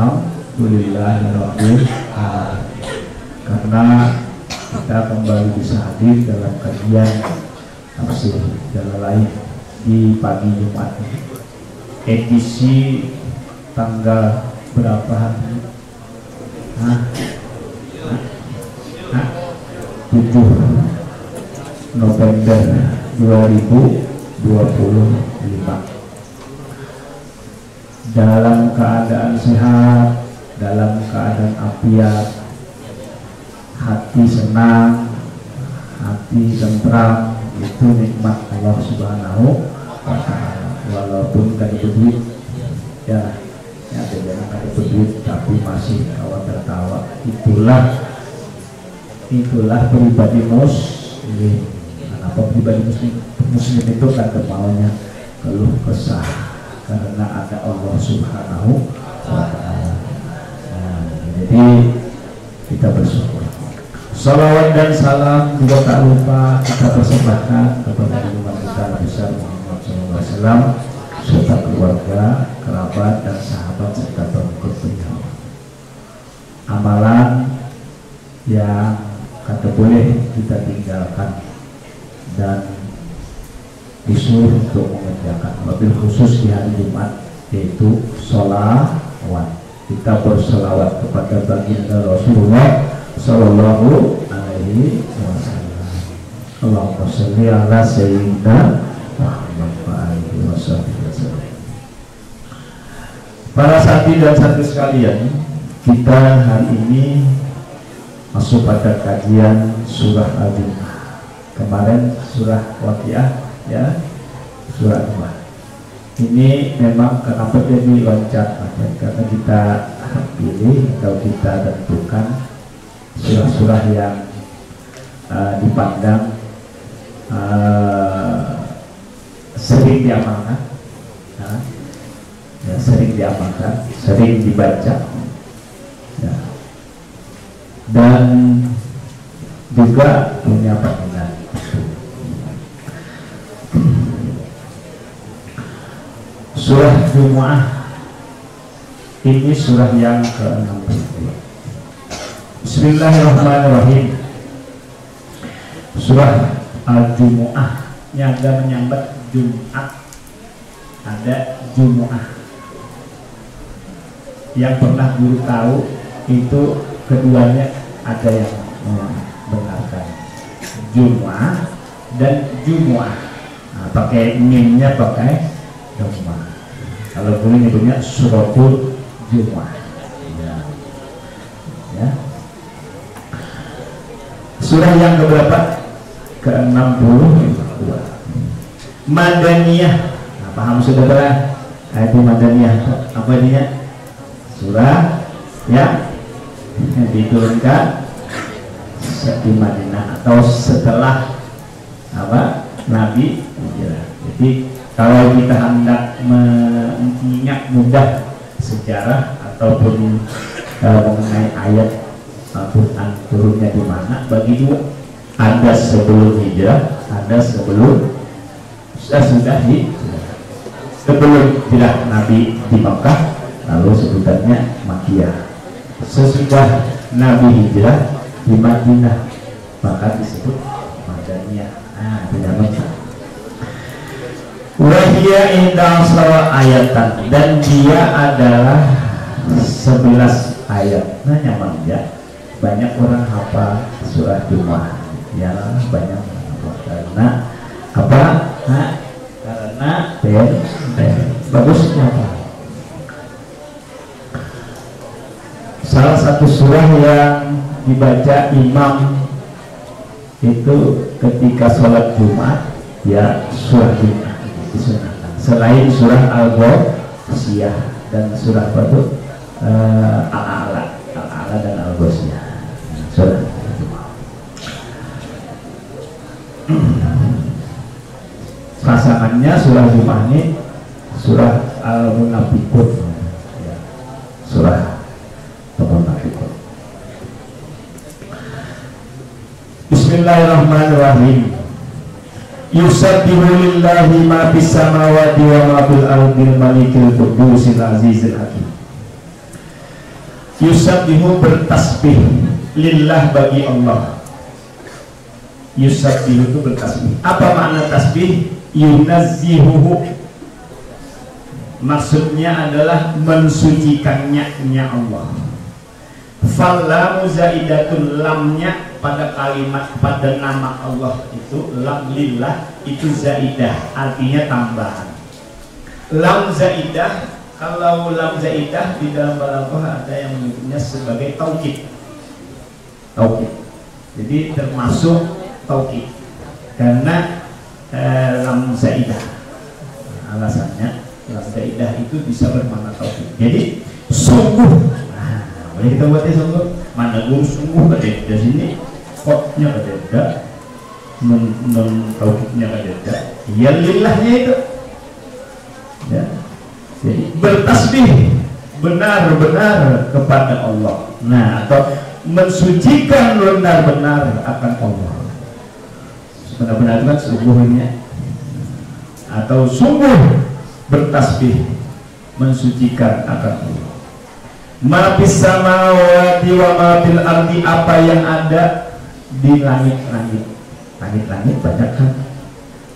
Alhamdulillahirabbil alamin. Karena kita kembali bisa hadir dalam kajian tafsir Jalalain di pagi Jumat edisi tanggal berapa hari? 7 November 2025. Dalam keadaan sehat, dalam keadaan afiat, hati senang, hati tentram, itu nikmat Allah Subhanahu wa ta'ala. Walaupun kan duit, ya jangan ada duit tapi masih kawan tertawa. Itulah pribadi muslim. Kenapa pribadi muslim itu kan maunya keluh kesah karena ada Allah Subhanahu wa ta'ala. Jadi kita bersyukur. Salawat dan salam juga tak lupa kita persembahkan kepada junjungan kita besar Muhammad SAW serta keluarga, kerabat dan sahabat serta pengikut beliau. Amalan yang kata boleh kita tinggalkan dan disuruh untuk mengerjakan, wabil khusus di hari Jumat, yaitu sholawat. Kita bersolawat kepada baginda Rasulullah Sallallahu Alaihi Wasallam. Allahumma sholli ala sayyidina Muhammad wa alihi wasallam. Para santri dan santri sekalian, kita hari ini masuk pada kajian surah Al-Jumu'ah. Kemarin surah Waqiah, ya, surah 2. Ini memang kenapa jadi loncat, karena kita pilih atau kita tentukan surah-surah yang dipandang sering diamalkan, ya, sering diamalkan, sering dibaca, ya, dan juga punya panggilan. Surah Jumu'ah ini surah yang ke-62. Bismillahirrahmanirrahim. Surah Al-Jumu'ah nyaga menyambat Jumat, ada Jumu'ah. Yang pernah guru tahu itu keduanya ada yang membenarkan, Jumu'ah dan Jumu'ah. Nah, pakai mimnya pakai Jumu'ah. Kalau boleh nyebutnya suratul Jumu'ah. Ya. Surah yang keberapa? Ke-62. Madaniyah. Nah, paham saudara? Ayat Madaniyah apa ini? Surah yang diturunkan di Madinah atau setelah apa? Nabi hijrah. Jadi kalau kita hendak mengingat mudah sejarah ataupun mengenai ayat Al-Quran turunnya di mana, bagi dua, ada sebelum hijrah, ada sebelum sebelum hijrah Nabi di Makkah, lalu sebutannya Makkiyah. Sesudah Nabi hijrah di Madinah, maka disebut Madaniyah. Tidak macam. Wahia indah sawa ayatan, dan dia adalah 11 ayat. Nah, nyaman ya. Banyak orang hafal surah Jumu'ah, ya, banyak karena apa? Karena bagusnya apa? Salah satu surah yang dibaca imam itu ketika sholat Jumat, ya, surah Jumu'ah disunahkan. Selain surah Al-Ghasyiyah dan surah apa itu? Al-A'la dan Al-Ghasyiyah. Surah pasangannya surah Jumu'ah ini surah Al-Munafiqun, ya, surah Al-Munafiqun. Bismillahirrahmanirrahim. Yusabbihu lillahi ma fis samawati wa ma fil ardil malikil qudusil azizil hakim. Yusabbihu bertasbih lillah bagi Allah. Yusabbihu itu bertasbih. Apa makna tasbih? Yunazzihuhu, maksudnya adalah mensucikannya Allah. Fallamu zaidatun, lamnya pada kalimat pada nama Allah itu lam lillah itu zaidah, artinya tambahan. Lam zaidah, kalau lam zaidah di dalam balaghah ada yang menyebutnya sebagai taukid. Taukid. Jadi termasuk taukid karena lam zaidah. Alasannya lam zaidah itu bisa bermakna taukid. Jadi sungguh. Nah, boleh kita buatnya sungguh. Mana guru sungguh ada di sini. Koknya ada. Non taukidnya ada. Ya lillahnya itu. Ya. Jadi bertasbih benar-benar kepada Allah. Nah, atau mensucikan benar-benar akan Allah. Benar-benar kan sungguhnya, atau sungguh bertasbih mensucikan akan Allah. Ma fis samawati wa ma fil ardi, apa yang ada di langit-langit. Langit-langit banyak kan,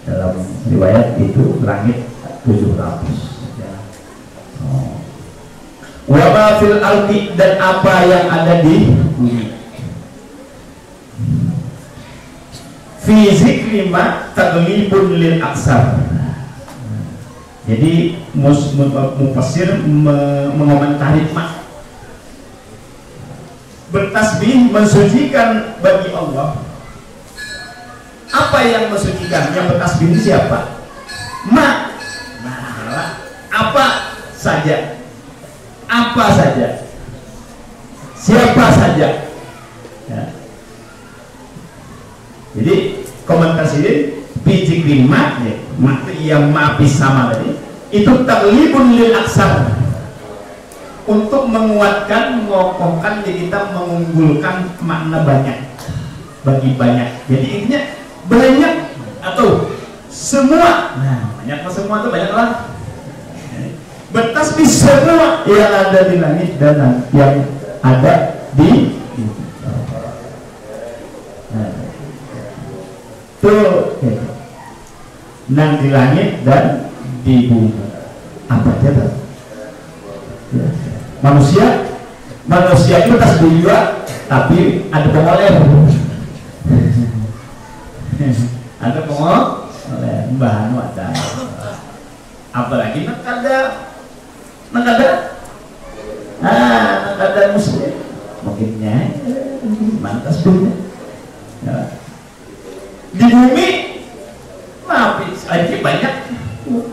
dalam riwayat itu langit 700 ya. Wa ma fil ardi, dan apa yang ada di bumi. Fi zikri ma taglibun lil aksar. Jadi mufassir mengomentari ma, bertasbih mensucikan bagi Allah. Apa yang mensucikan? Yang bertasbih ini siapa? Ma. Nah, apa saja, apa saja, siapa saja ya. Jadi komentar sini bijik lima ya, yang mapis sama tadi itu taglibun lil aksar, untuk menguatkan, mengokohkan diri kita, mengunggulkan makna banyak bagi banyak. Jadi intinya banyak atau semua. Nah, banyak atau semua itu banyak lah. Bertasbih semua yang ada di langit dan yang ada di tuh nang di langit dan di bumi. Apa aja ya. Manusia itu tasbih juga, tapi ada pengoler. Ada pengoler, bahan ada. Apalagi nakada muslim mungkinnya mantas dunia ya. Di bumi maaf aja banyak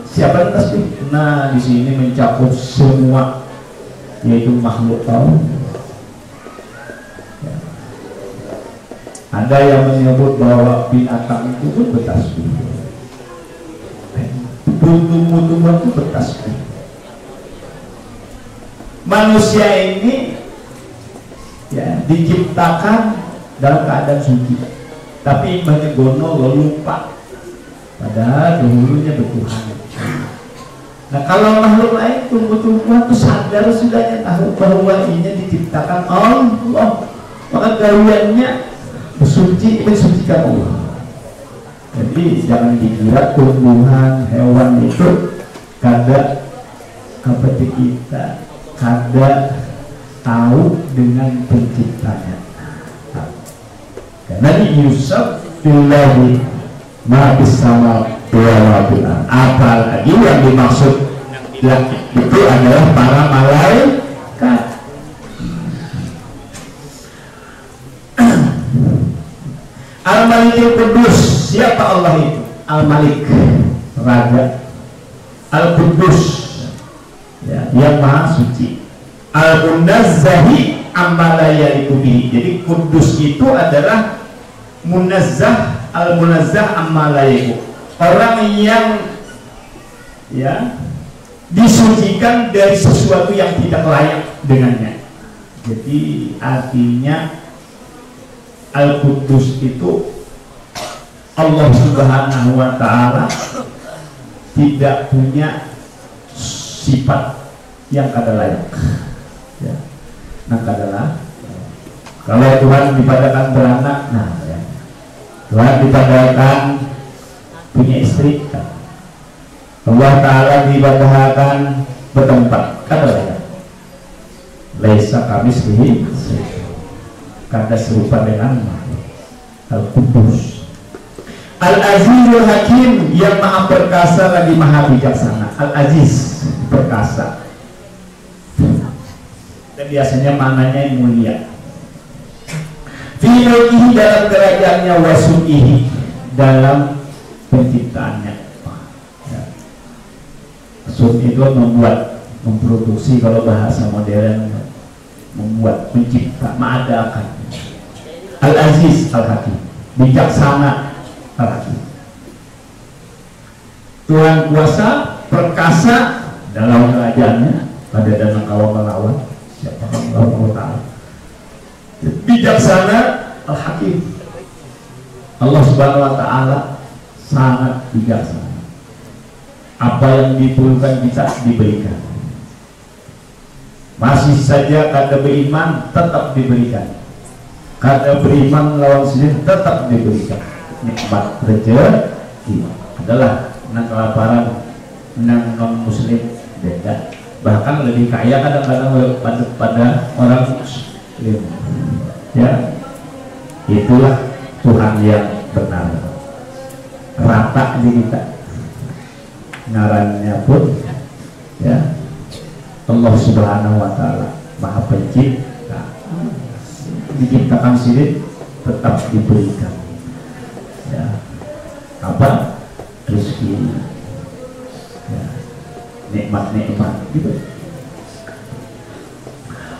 siapa yang tasbih. Nah, di sini mencakup semua, yaitu makhluk tahu ya. Ada yang menyebut bahwa binatang itu pun bertasbih, tumbuh-tumbuhan itu bertasbih. Manusia ini ya diciptakan dalam keadaan suci, tapi banyak gono lupa padahal dulunya bertuhan. Nah, kalau makhluk lain tumbuh-tumbuhan itu sadar sudahnya, tahu bahwa ini diciptakan Allah, maka gawiannya mensucikan Allah. Jadi jangan dikira tumbuhan hewan itu kada seperti kita, kada tahu dengan penciptanya. Karena di Yusuf billahi ma bisama biwala, apalagi yang dimaksud itu adalah para malaikat. Al-Malikul Qudus, siapa Allah itu? Al-Malik, Raja. Al-Qudus ya, yang maha suci. Al-Munazzahi amma la yaliqu bihi. Jadi Qudus itu adalah munazzah, al-munazzah amma la yaliqu. Orang yang ya disucikan dari sesuatu yang tidak layak dengannya. Jadi artinya Al-Qudus itu Allah Subhanahu wa ta'ala tidak punya sifat yang kada layak ya. anak adalah kalau Tuhan dipadakan beranak, nah ya. Tuhan dipadakan punya istri, kan? Allah Ta'ala dipadakan bertempat, kata ya. Laisa kamislihi kata serupa dengan Al-Qudus. Al-Azizul Hakim, yang maha perkasa lagi maha bijaksana. Al-Aziz, perkasa. Dan biasanya maknanya yang mulia. Fi mulkihi, dalam kerajaannya, wasu'ihi, dalam penciptaannya. Sun itu membuat, memproduksi, kalau bahasa modern membuat, mencipta, mengadakan. Al-Aziz Al-Hakim, bijaksana Al-Hakim. Tuhan kuasa, perkasa dalam kerajaannya, pada dana kawan melawan siapa Allah Ta'ala. Bijaksana Al-Hakim, Allah Subhanahu Wa Ta'ala sangat bijaksana. Apa yang diperlukan kita diberikan. Masih saja kada beriman tetap diberikan, kada beriman lawan sendiri tetap diberikan. Nikmat rezeki adalah nang kelaparan, nang non muslim beda, bahkan lebih kaya kadang-kadang pada orang muslim. Ya, itulah Tuhan yang benar, rata di kita ngarannya pun ya. Allah Subhanahu Wa Ta'ala maha pencipta, diciptakan sendiri tetap diberikan ya, apa rezeki ya, nikmat-nikmat gitu.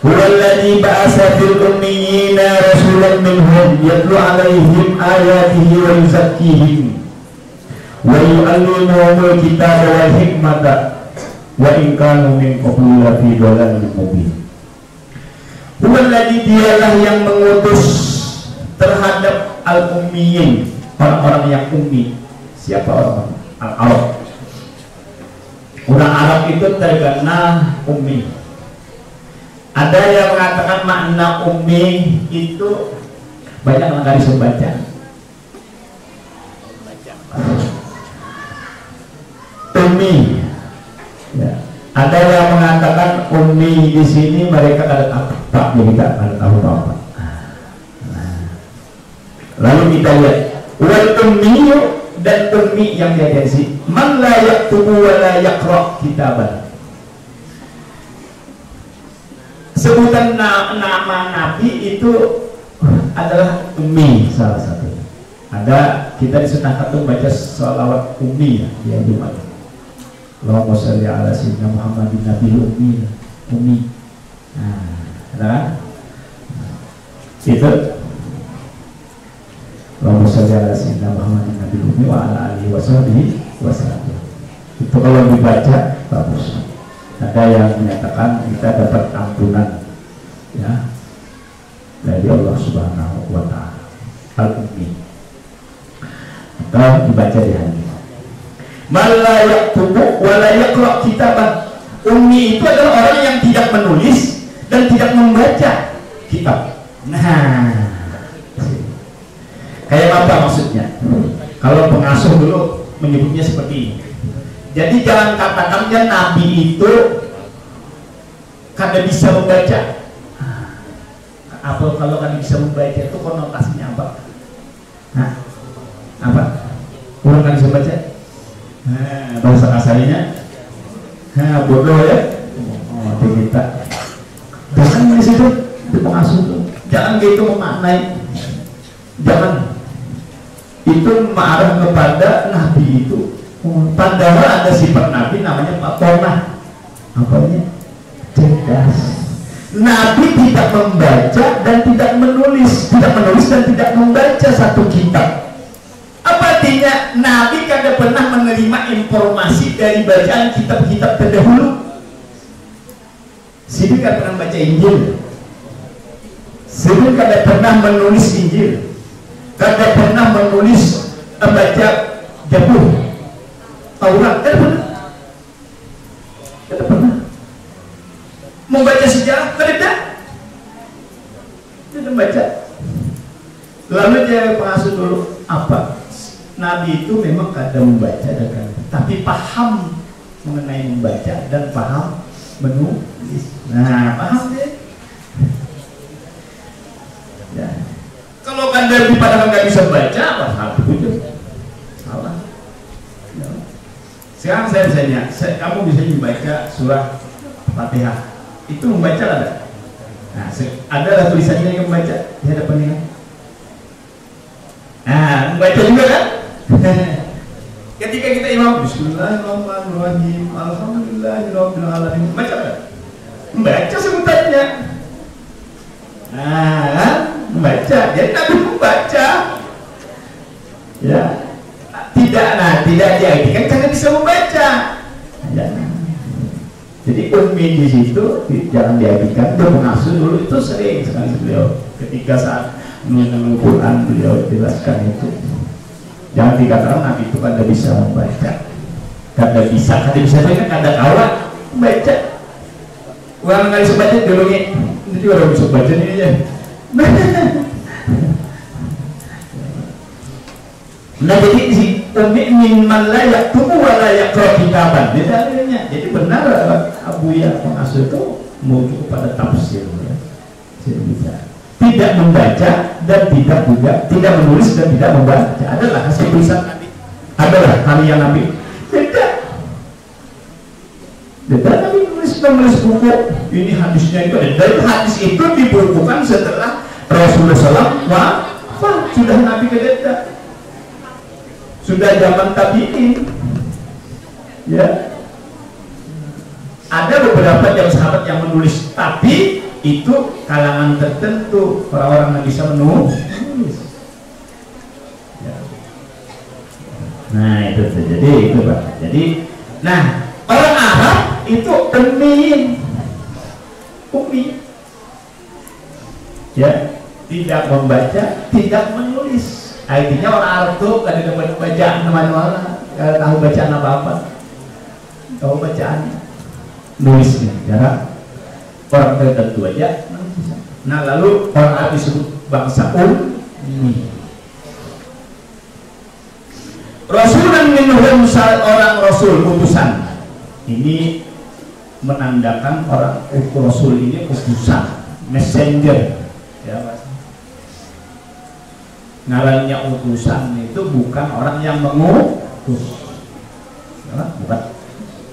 Huwallazi ba'atsa fil ummiyina rasulan minhum yatlu 'alaihim ayatihi wa yuzakkihim wa yu'allimuhumul kitaba wal hikmata wa in kanu min qablu lafi dhalalin mubin. Huwallazi, dialah yang mengutus terhadap al-ummiyin, orang-orang yang ummi. Siapa orang? Al-Arab. Orang Arab itu terkena ummi. Ada yang mengatakan makna ummi itu banyak yang garis membaca. Ummi. Ya. Ada yang mengatakan ummi di sini mereka ada apa? Jadi kita ada tahu apa. Nah. Lalu kita lihat wal ummi dan ummi yang diajarsi man la yaktubu wa la yaqra kitaban. Sebutan nama Nabi itu adalah ummi salah satu. Ada kita disunahkan untuk baca sholawat ummi ya Jumat. Allahumma sholli ala sayyidina Muhammadin nabiyil ummi. Ummi. Nah, ada kan? Itu Allahumma sholli ala sayyidina Muhammadin nabiyil ummi wa ala alihi wasallam. Itu kalau dibaca bagus. Ada yang menyatakan kita dapat ampunan ya dari Allah Subhanahu Wa Ta'ala. Al-Ummi atau dibaca di hari man la yaktubu wa la yaqra kitaban. Ummi itu adalah orang yang tidak menulis dan tidak membaca kitab. Nah, kayak apa maksudnya? Kalau pengasuh dulu menyebutnya seperti ini. Jadi jangan katakannya Nabi itu kada bisa membaca. Apa kalau kada bisa membaca itu konotasinya apa? Nah, apa? Orang kada bisa membaca? Nah, bahasa kasarnya, bodoh ya. Oh, kita. Jangan di situ di pengasuh itu. Jangan gitu memaknai. Jangan. Itu mengarah kepada Nabi itu. Padahal ada sifat Nabi namanya Fatonah. Apanya? Cerdas. Nabi tidak membaca dan tidak menulis, dan tidak membaca satu kitab. Apa artinya? Nabi kada pernah menerima informasi dari bacaan kitab-kitab terdahulu. Sidik kada pernah baca Injil. Sidik kada pernah menulis Injil. Kada pernah menulis baca Zabur. Taurat kada pernah membaca sejarah kada. membaca. Lalu dia pengasuh dulu apa? Nabi itu memang kadang membaca dan kadang, tapi paham mengenai membaca dan paham menulis. Nah, paham deh. Ya. Kalau Anda padahal nggak bisa baca, apa salah itu? Salah. Ya. Sekarang saya tanya, kamu bisa membaca surah Fatihah? Itu membaca ada? Nah, adalah tulisannya yang membaca di hadapan ini. Nah, membaca juga kan? Ketika kita imam Bismillahirrahmanirrahim Alhamdulillahirrahmanirrahim, baca kan? Membaca sebutannya. Nah, membaca. Jadi Nabi membaca. Ya. Tidak diartikan karena bisa membaca. Ya. Jadi ummi di situ jangan diartikan. Dia pengasuh dulu itu sering sekali beliau ketika saat menulis Quran beliau jelaskan itu. Jangan dikatakan Nabi itu kada bisa membaca, kada bisa kan kada kawan membaca. Orang nggak bisa baca dulu nih, ini orang bisa baca ini ya. Nah jadi si min man la yaktubu wa la yaqra kitaban. Jadi benar Abu Ya pengasuh itu merujuk kepada tafsir ya. Tidak membaca dan tidak menulis dan tidak membaca adalah hasil tulisan Nabi, adalah karya Nabi. Tidak Nabi menulis buku ini hadisnya itu, dan hadis itu dibukukan setelah Rasulullah SAW wafat. Sudah Nabi kedeta, sudah zaman tabi'in ya. Ada beberapa yang sahabat yang menulis, tapi itu kalangan tertentu, orang-orang yang bisa menulis ya. Nah itu jadi itu Pak. Jadi nah orang Arab itu ummi ya, tidak membaca, tidak menulis. Artinya orang Arab tuh kada dapat bacaan teman-teman, kada tahu bacaan apa-apa, tahu bacaan nulisnya jarang. Orang tertentu aja. Nah lalu orang Arab disebut bangsa ummi. Rasulan minhum, orang Rasul utusan. Ini menandakan orang Rasul ini utusan, messenger ya Mas. Ngarannya utusan itu bukan orang yang mengutus ya, bukan.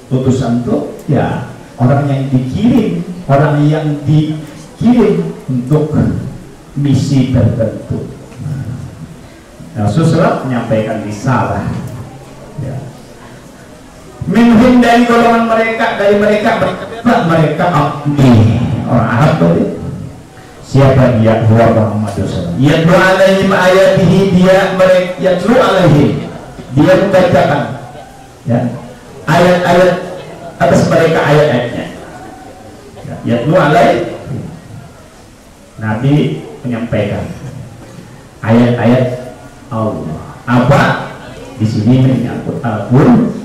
Utusan itu ya orang yang dikirim, orang yang dikirim untuk misi tertentu. Rasulullah menyampaikan risalah ya. Minhum, dari golongan mereka, abdi, orang Arab tadi. Siapa dia? Huwa Muhammad SAW. Yatlu alaihim ayatihi, yatlu alaihim, dia membacakan ya ayat-ayat atas mereka, ayat-ayatnya ya, yatlu alaihim. Nabi menyampaikan ayat-ayat Allah. Apa? Di sini menyangkut Al-Qur'an.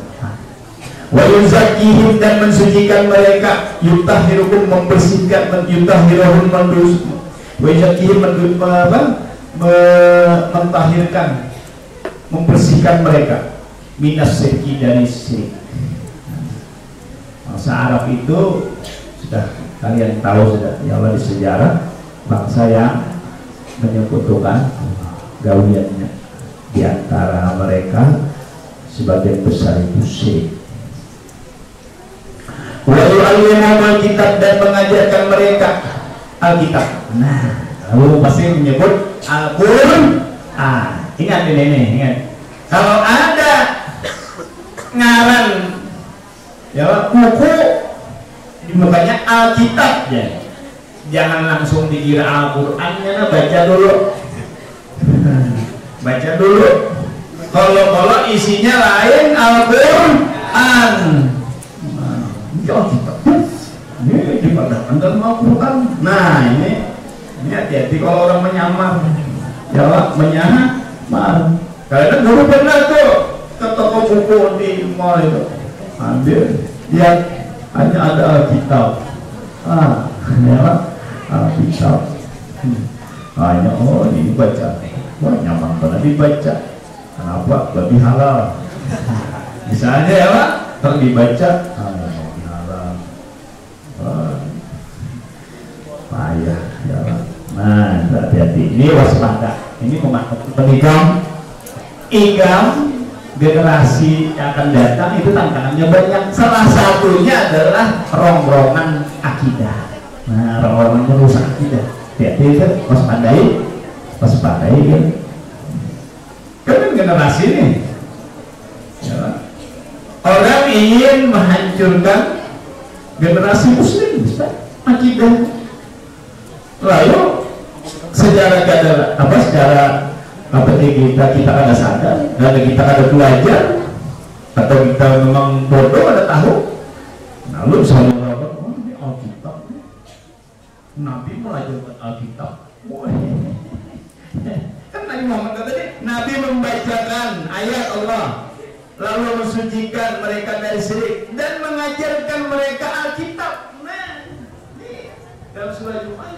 Wa yuzakkihim, dan mensucikan mereka, yutahhiruhum, membersihkan, yutahhiruhum, wa yuzakkihim, mentahhirkan, membersihkan mereka, minas syirki, dari syirik. Bangsa Arab itu sudah kalian tahu sudah ya Allah di sejarah, bangsa yang menyekutukan gawiannya, di antara mereka sebagian besar itu syirik. Wa yu'allimuhum al-kitab, dan mengajarkan mereka Alkitab. Nah, lalu pasti menyebut Al-Qur'an. Ingat ini, ingat. Kalau ada ngaran ya buku dimukanya Alkitab ya, jangan langsung dikira Al-Qur'annya, baca dulu. Baca dulu. Kalau isinya lain Al-Qur'an. Ini dipadakan dalam Al-Quran. Nah ini hati-hati kalau orang menyamar, jawab menyamar. Karena dulu pernah tuh ke toko buku di mall itu, ambil lihat hanya ada Alkitab. Hanya Alkitab. hanya oh ini baca, wah nyaman banget dibaca. Kenapa? Lebih halal. Misalnya ya Pak, kalau dibaca, lebih halal. Payah ya Pak. Nah, hati-hati. Ini waspada. Ini penigam generasi yang akan datang itu tantangannya banyak. Salah satunya adalah rongrongan akidah. Nah, rongrongan merusak akidah. Hati-hati kan, waspadai kan. Kan generasi ini ya, orang ingin menghancurkan generasi muslim, akidah. Lalu secara kita ada sadar, dan kita ada belajar, atau kita memang bodoh ada tahu, lalu misalnya oh ini Alkitab, Nabi melanjutkan Alkitab, kan Nabi Muhammad katanya, Nabi membacakan ayat Allah, lalu mensucikan mereka dari syirik dan mengajarkan mereka Alkitab. Nah, ini dalam surah Al-Jumu'ah.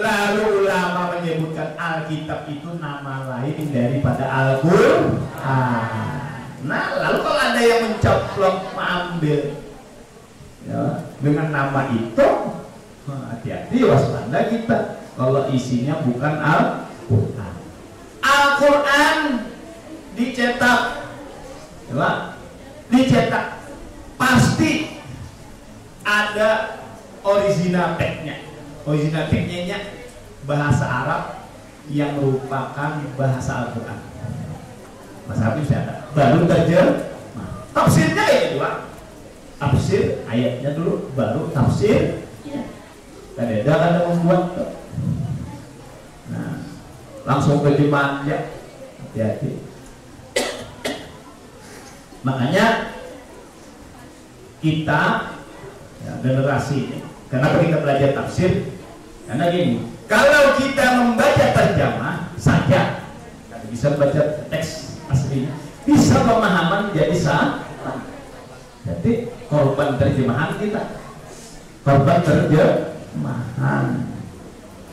Lalu ulama menyebutkan Alkitab itu nama lain daripada Al-Qur'an. Nah, lalu kalau ada yang mencoplok mengambil ya, dengan nama itu, hati-hati, waspada kita kalau isinya bukan Al-Qur'an. Al-Qur'an dicetak, ya, dicetak pasti ada original teksnya. Original teksnya bahasa Arab yang merupakan bahasa Al-Quran. Bahasa Arab bisa ada. Baru terjemah. Tafsirnya itu Pak. Tafsir ayatnya dulu, baru tafsir. Kadang-kadang membuat. Nah, langsung terjemahannya. Hati-hati. Makanya kita ya, generasi ini, kenapa kita belajar tafsir? Karena gini, kalau kita membaca terjemah saja, bisa baca teks aslinya, bisa pemahaman jadi salah. Jadi korban terjemahan kita, korban terjemahan.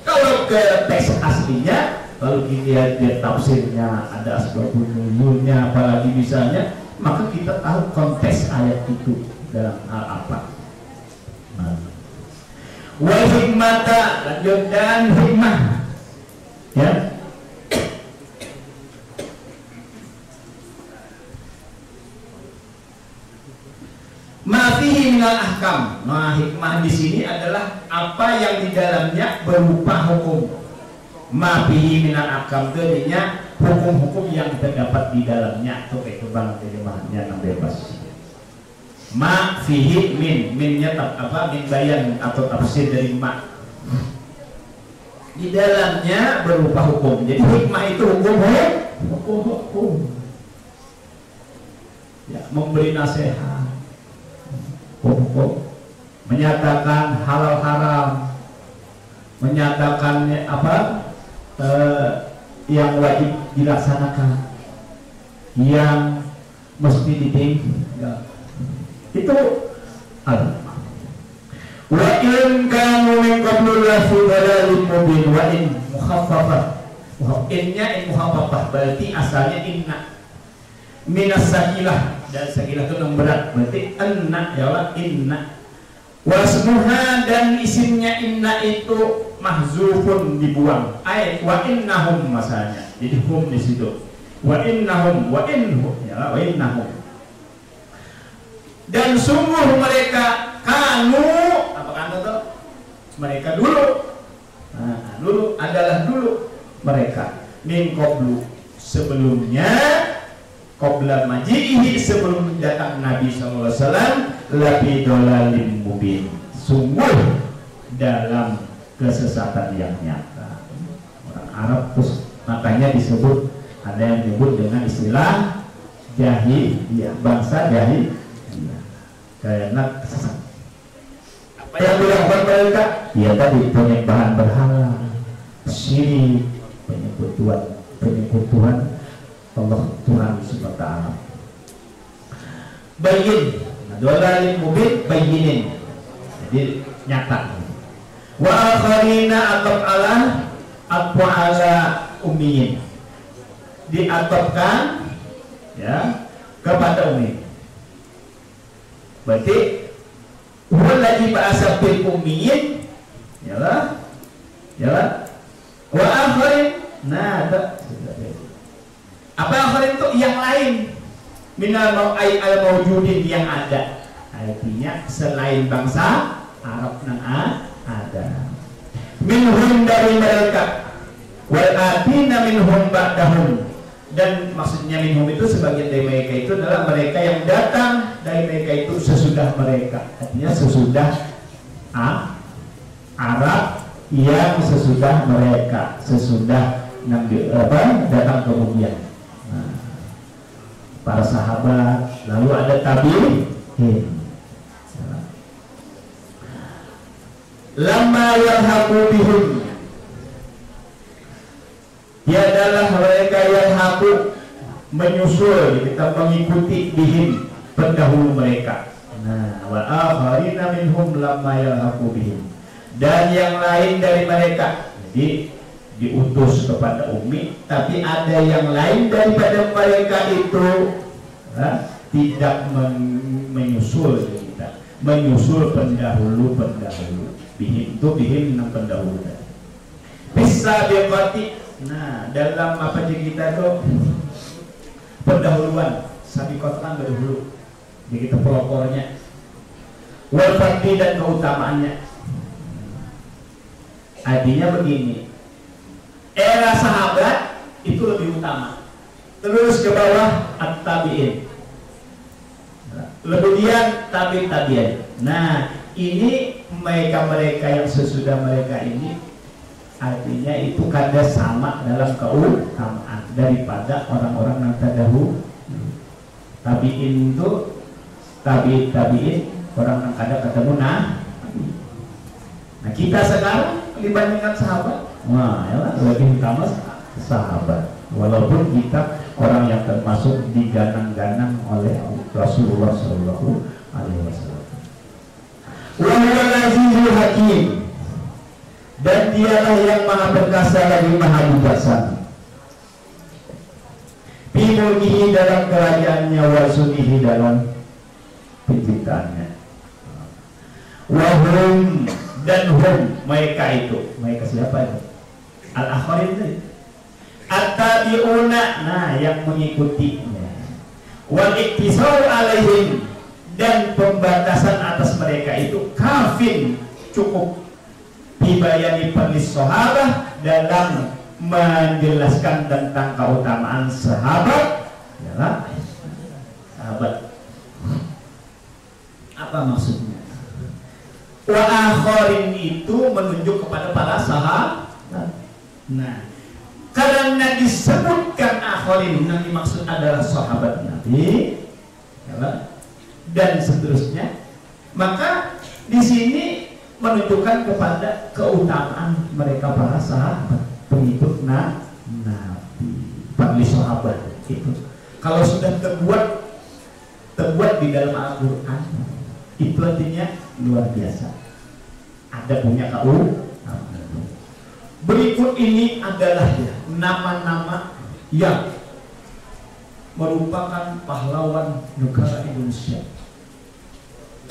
Kalau ke teks aslinya, lalu kita lihat tafsirnya, ada asbabun nuzulnya, apalagi misalnya, maka kita tahu konteks ayat itu dalam hal apa. Wal hikmata, lanjut, dan hikmah ya. Ma fihi minal ahkam. Nah, hikmah di sini adalah apa yang di dalamnya berupa hukum. Ma fihi minal ahkam itu artinya hukum-hukum yang terdapat di dalamnya. Tuh itu bang terjemahannya yang bebas. Ma fihi minnya apa, min bayan atau tafsir dari ma. Di dalamnya berupa hukum. Jadi hikmah itu hukum. Ya, memberi nasihat, hukum, menyatakan halal haram, menyatakan apa yang wajib dilaksanakan, yang mesti ditinggalkan. Itu al. Wa in kanu min qablu la fi dhalalin mubin wa in mukhaffafah. Wa innya in mukhaffafah berarti asalnya inna. Minas sakilah, dan sakilah itu yang berat, berarti enna ya Allah, inna. Wasmuha, dan isimnya inna itu mahzufun, dibuang. Ayat wa innahum masalahnya. Jadi hum di situ. Wa innahum, wa inhum ya Allah, wa innahum. Dan sungguh mereka kanu, apa kanu tuh? Mereka dulu. Nah, dulu adalah dulu mereka min qablu, sebelumnya, qabla maji'ihi, sebelum datang Nabi sallallahu alaihi wasallam, lafi dolalin mubin, sungguh dalam kesesatan yang nyata. Orang Arab terus makanya disebut, ada yang disebut dengan istilah jahiliyah, bangsa jahiliyah, karena kesesat. Apa yang dilakukan mereka? Ya tadi penyembahan berhala, syirik, penyekutuan Allah Tuhan Subhanahu wa ta'ala. Bayin, dolalin mubin, bayinin. Jadi nyata. Wa akharina atap ala ummiyin, diatopkan ya kepada ummi. Berarti wallazi ba'asa bil ummiyin yalah wa akharin. Nah, apa akharin itu yang lain minal al mawjudin yang ada, artinya selain bangsa Arab yang ada. Minhum dari mereka, wal atina minhum ba'dahum, dan maksudnya minhum itu sebagian dari mereka itu adalah mereka yang datang dari mereka itu sesudah mereka, artinya sesudah Arab yang sesudah mereka, sesudah datang kemudian. Nah, para sahabat, lalu ada tabi'in. Lama yalhaqu bihim, dia adalah mereka yang haku menyusul, kita mengikuti bihim pendahulu mereka. Nah, wa akharina minhum lamma yalhaqu bihim, dan yang lain dari mereka. Jadi diutus kepada ummi, tapi ada yang lain daripada mereka itu tidak menyusul kita, menyusul pendahulu bihim itu bihim yang pendahulu bisa biqati. Nah, dalam apa kita itu pendahuluan, sabiqat kan berdahulu, jadi kita pelopornya wal fadli dan keutamaannya. Artinya begini, era sahabat itu lebih utama, terus ke bawah at-tabi'in, kemudian tabi'in. Nah, ini mereka yang sesudah mereka ini, artinya itu kada sama dalam keutamaan daripada orang-orang yang terdahulu. Tabi'in itu tabi'in orang yang kada ketemu. Nah kita sekarang dibandingkan sahabat, wah ya lebih utama sahabat, walaupun kita orang yang termasuk diganang-ganang oleh Rasulullah Shallallahu Alaihi Wasallam. Wa huwal azizul hakim, dan dialah yang maha perkasa lagi maha bijaksana. Fi mulkihi, dalam kerajaannya, wa sunihi, dalam penciptaannya. Wa hum, dan hum mereka itu, mereka siapa itu? Al-akharin itu, at-tabi'una, nah yang mengikutinya. Wal iktisar alaihim, dan pembatasan atas mereka itu kafin, cukup. Bibayani perlis sahabah, dalam menjelaskan tentang keutamaan sahabat. Yalah, sahabat apa maksudnya? Wa akharin itu menunjuk kepada para sahabat. Nah, karena disebutkan akharin, yang dimaksud adalah sahabat Nabi, yalah, dan seterusnya, maka di sini menunjukkan kepada keutamaan mereka para sahabat, pengikut Nabi, para sahabat itu. Kalau sudah terbuat di dalam Al-Quran, itu artinya luar biasa, ada punya keutamaan. Berikut ini adalah nama-nama yang merupakan pahlawan negara Indonesia.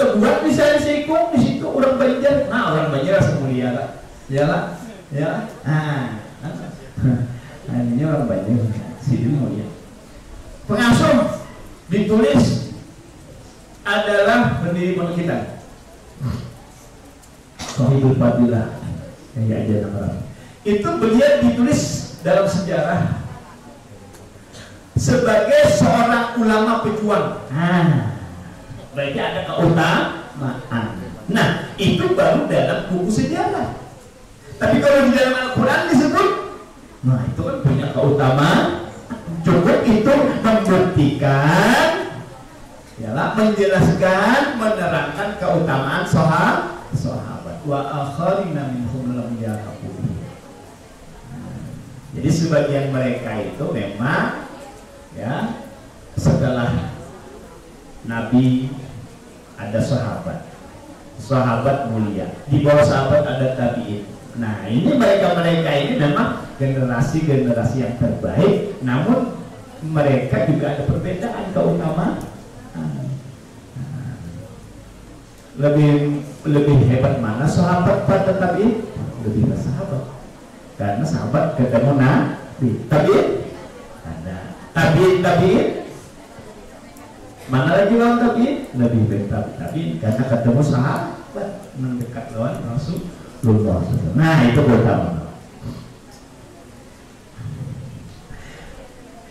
Terbuat misalnya Seikung, di situ orang Banjar. Nah, orang Banjar rasa mulia lah, yalah, ya. Ini orang Banjar, sini mulia. Pengasuh ditulis adalah pendiri pondok kita, Sohibul Fadilah, kayak aja nama. Itu beliau ditulis dalam sejarah sebagai seorang ulama pejuang. Berarti ada keutamaan. Nah, itu baru dalam buku sejarah. Tapi kalau di dalam Al-Quran disebut, nah itu kan punya keutamaan. Cukup itu membuktikan, yalah, menjelaskan, menerangkan keutamaan sahabat. Wa akharina minhum lam yalhaqu. Jadi sebagian mereka itu memang ya setelah Nabi ada sahabat, sahabat mulia, di bawah sahabat ada tabi'in. Nah ini mereka ini memang generasi yang terbaik, namun mereka juga ada perbedaan keutamaan. Lebih hebat mana sahabat pada tabi'in? Lebih ke sahabat, karena sahabat ketemu nabi. Tabi'in ada tabi'in mana lagi orang tabi'in? Lebih baik tabi'in karena ketemu sahabat mendekat lawan Rasulullah. Nah itu pertama.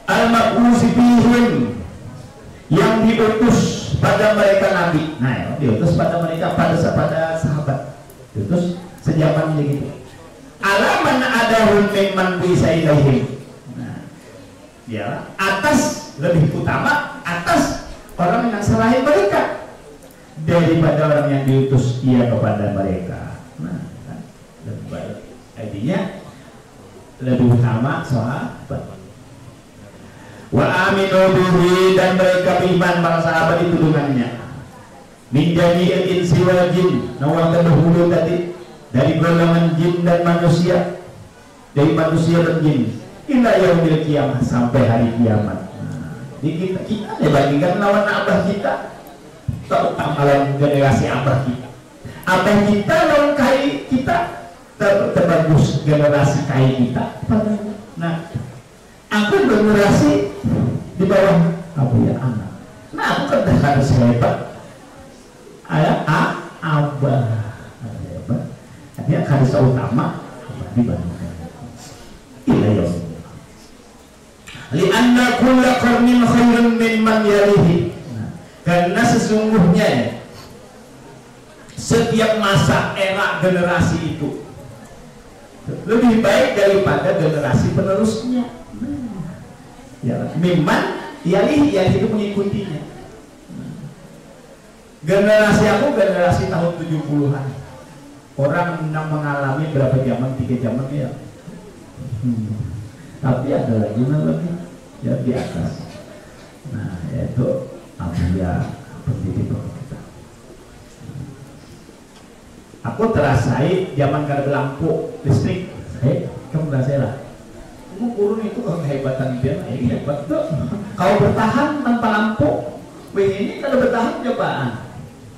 Al-mab'usi bihim, yang diutus pada mereka nabi. Nah ya, diutus pada mereka pada sahabat, diutus sejaman gitu. Alaman adahum mimman bisa ilaihim. Nah ya, atas, lebih utama atas orang yang selain mereka daripada orang yang diutus ia kepada mereka. Nah kan, lebih baik. Artinya lebih utama sahabat. Wa aminu bihi, dan mereka beriman para sahabat itu dengannya. Min jami'il insi wal jin, nawang terdahulu tadi dari golongan jin dan manusia, dari manusia dan jin, ila yaumil qiyamah, sampai hari kiamat. Nah, kita dibandingkan lawan abah kita, lawan generasi abah kita. Abah kita lawan kai kita, terbagus generasi kai kita. Nah, aku generasi di bawah apa ya anak. Nah aku kan harus hebat. Abah hebat. Dia harus utama dibandingkan. Ila ya. Lianna kulla qarnin khairun mimman yalihi. Karena sesungguhnya setiap masa era generasi itu lebih baik daripada generasi penerusnya. Ya, memang yalih itu mengikutinya. Generasi aku generasi tahun 70-an. Orang yang mengalami berapa zaman, 3 zaman ya. Tapi ada lagi ya di atas. Nah, yaitu ya pendidik kita. Aku terasai zaman kada lampu listrik. Kamu merasa lah. Kurun itu kehebatan dia, hebat tuh. Kau bertahan tanpa lampu, ini kalau bertahan cobaan,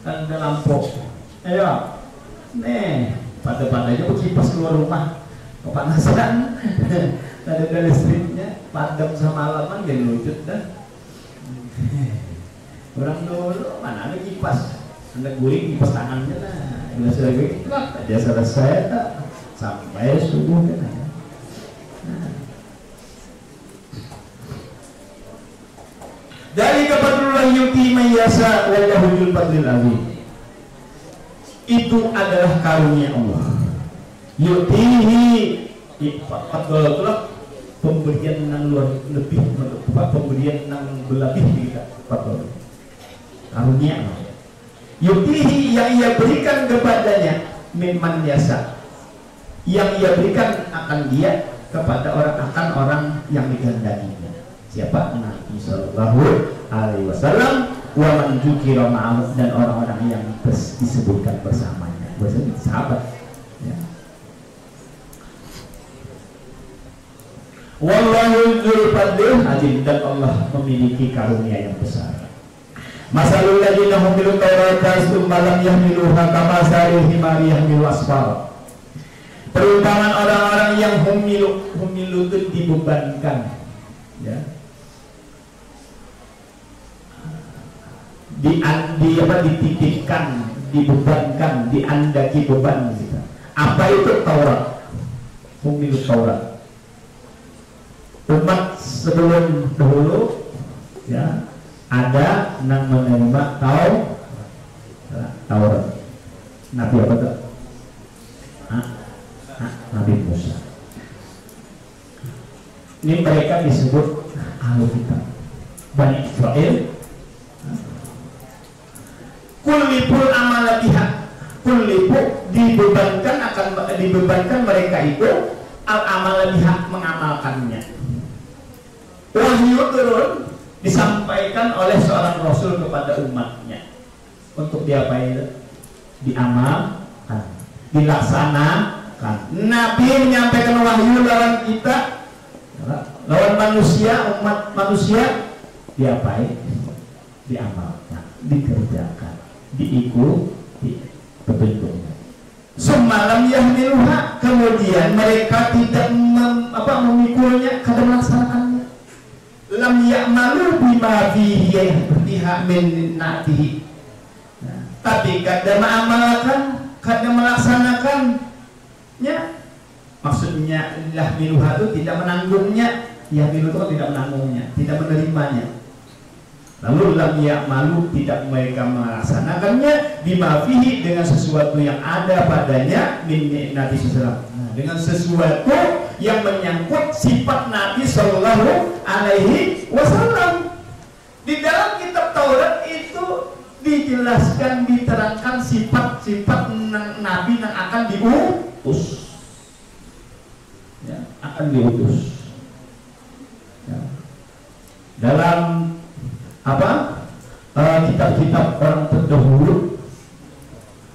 kan ada lampu. Ayo, nih, pada aja kipas keluar rumah, kepanasan, ada listriknya, padam semalaman jadi lucut dah. Orang dulu mana ada kipas, ada guling kipas tangannya lah, udah selesai, dia selesai tak sampai subuh kan. Dari kepadullah yuti mayyasa wallahul fadlil azim. Itu adalah karunia Allah. Yutihi fadlul itulah pemberian yang luar lebih, pemberian yang berlebih kita. Fadlul karunia Allah. Yutihi, yang ia berikan kepadanya, mimman yasa, yang ia berikan akan dia kepada orang yang dikehendakinya. Siapa? Nabi Sallallahu Alaihi Wasallam, wa man dzukira ma'ahu, dan orang-orang yang disebutkan bersamanya, berarti sahabat. Ya. Wallahu dzul fadlil azim, dan Allah memiliki karunia yang besar. Masalul ladzina humilu taurata tsumma lam yahmiluha kamasalil himari yahmilu asfal. Perumpamaan orang-orang yang humilu itu dibebankan, ya, dititipkan, dibebankan, diandaki beban gitu. Apa itu Taurat? Humilu Taurat. Umat sebelum dahulu ya ada yang menerima Taurat. Nabi apa tuh? Nabi Musa. Ini mereka disebut ahli kitab, Bani Israel. Kullipul amalatiha, kullipu dibebankan mereka itu al amalatiha, mengamalkannya. Wahyu turun disampaikan oleh seorang rasul kepada umatnya untuk diapain? diamalkan, dilaksanakan. Nabi menyampaikan wahyu lawan kita, lawan manusia, umat manusia, diapain? Diamalkan, dikerjakan, diikuti petunjuknya. Semalam yahmiluha, kemudian mereka tidak memikulnya, kada melaksanakannya. Lam ya'malu bima fihi pihak min natihi. Tapi kada mengamalkan, kada melaksanakannya. Maksudnya yahmiluha itu tidak menanggungnya, yahmilu itu tidak menanggungnya, tidak menerimanya. Lalu lam ya'malu, tidak mereka melaksanakannya bima fihi, dengan sesuatu yang ada padanya min Nabi sallallahu, dengan sesuatu yang menyangkut sifat Nabi sallallahu alaihi wasallam. Di dalam kitab Taurat itu dijelaskan, diterangkan sifat-sifat Nabi yang akan diutus, ya, akan diutus, ya. Dalam kitab-kitab orang terdahulu,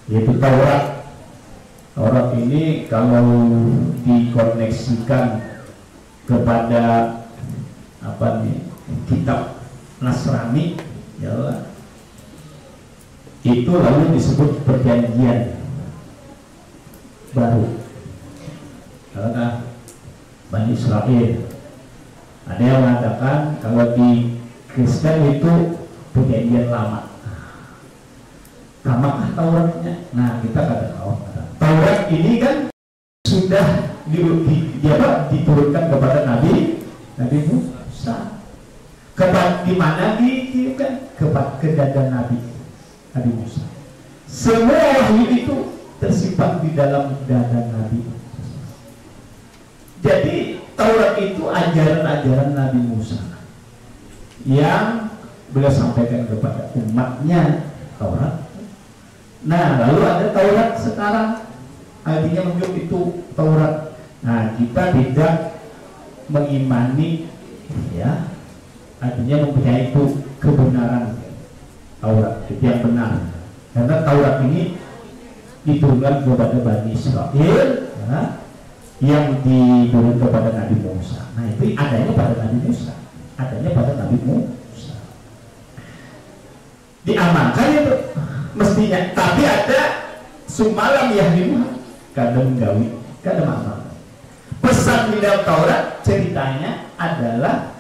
yaitu Taurat. Taurat ini kalau dikoneksikan kepada kitab Nasrani, ya, itu lalu disebut perjanjian baru. Karena Bani Israel, ada yang mengatakan kalau di Kristen itu perjanjian lama. Kamakah Tauratnya? Nah, kita kata Taurat ini kan sudah diturunkan kepada Nabi Musa. Di mana dikirimkan? Ke dada Nabi Musa. Semua wahyu itu tersimpan di dalam dada Nabi. Jadi Taurat itu ajaran-ajaran Nabi Musa yang beliau sampaikan kepada umatnya, Taurat. Nah, lalu ada Taurat sekarang, artinya menunjuk itu Taurat. Nah, kita tidak mengimani, ya, artinya mempercayai itu kebenaran Taurat, itu yang benar. Karena Taurat ini diturunkan kepada Bani Israel, ya, yang diturunkan kepada Nabi Musa. Nah, itu adanya pada Nabi Musa, adanya pada Nabi Musa. Diamalkan itu mestinya, tapi ada sumalam yahdimuha, kadang menggawi, kadang amal. Pesan di dalam Taurat ceritanya adalah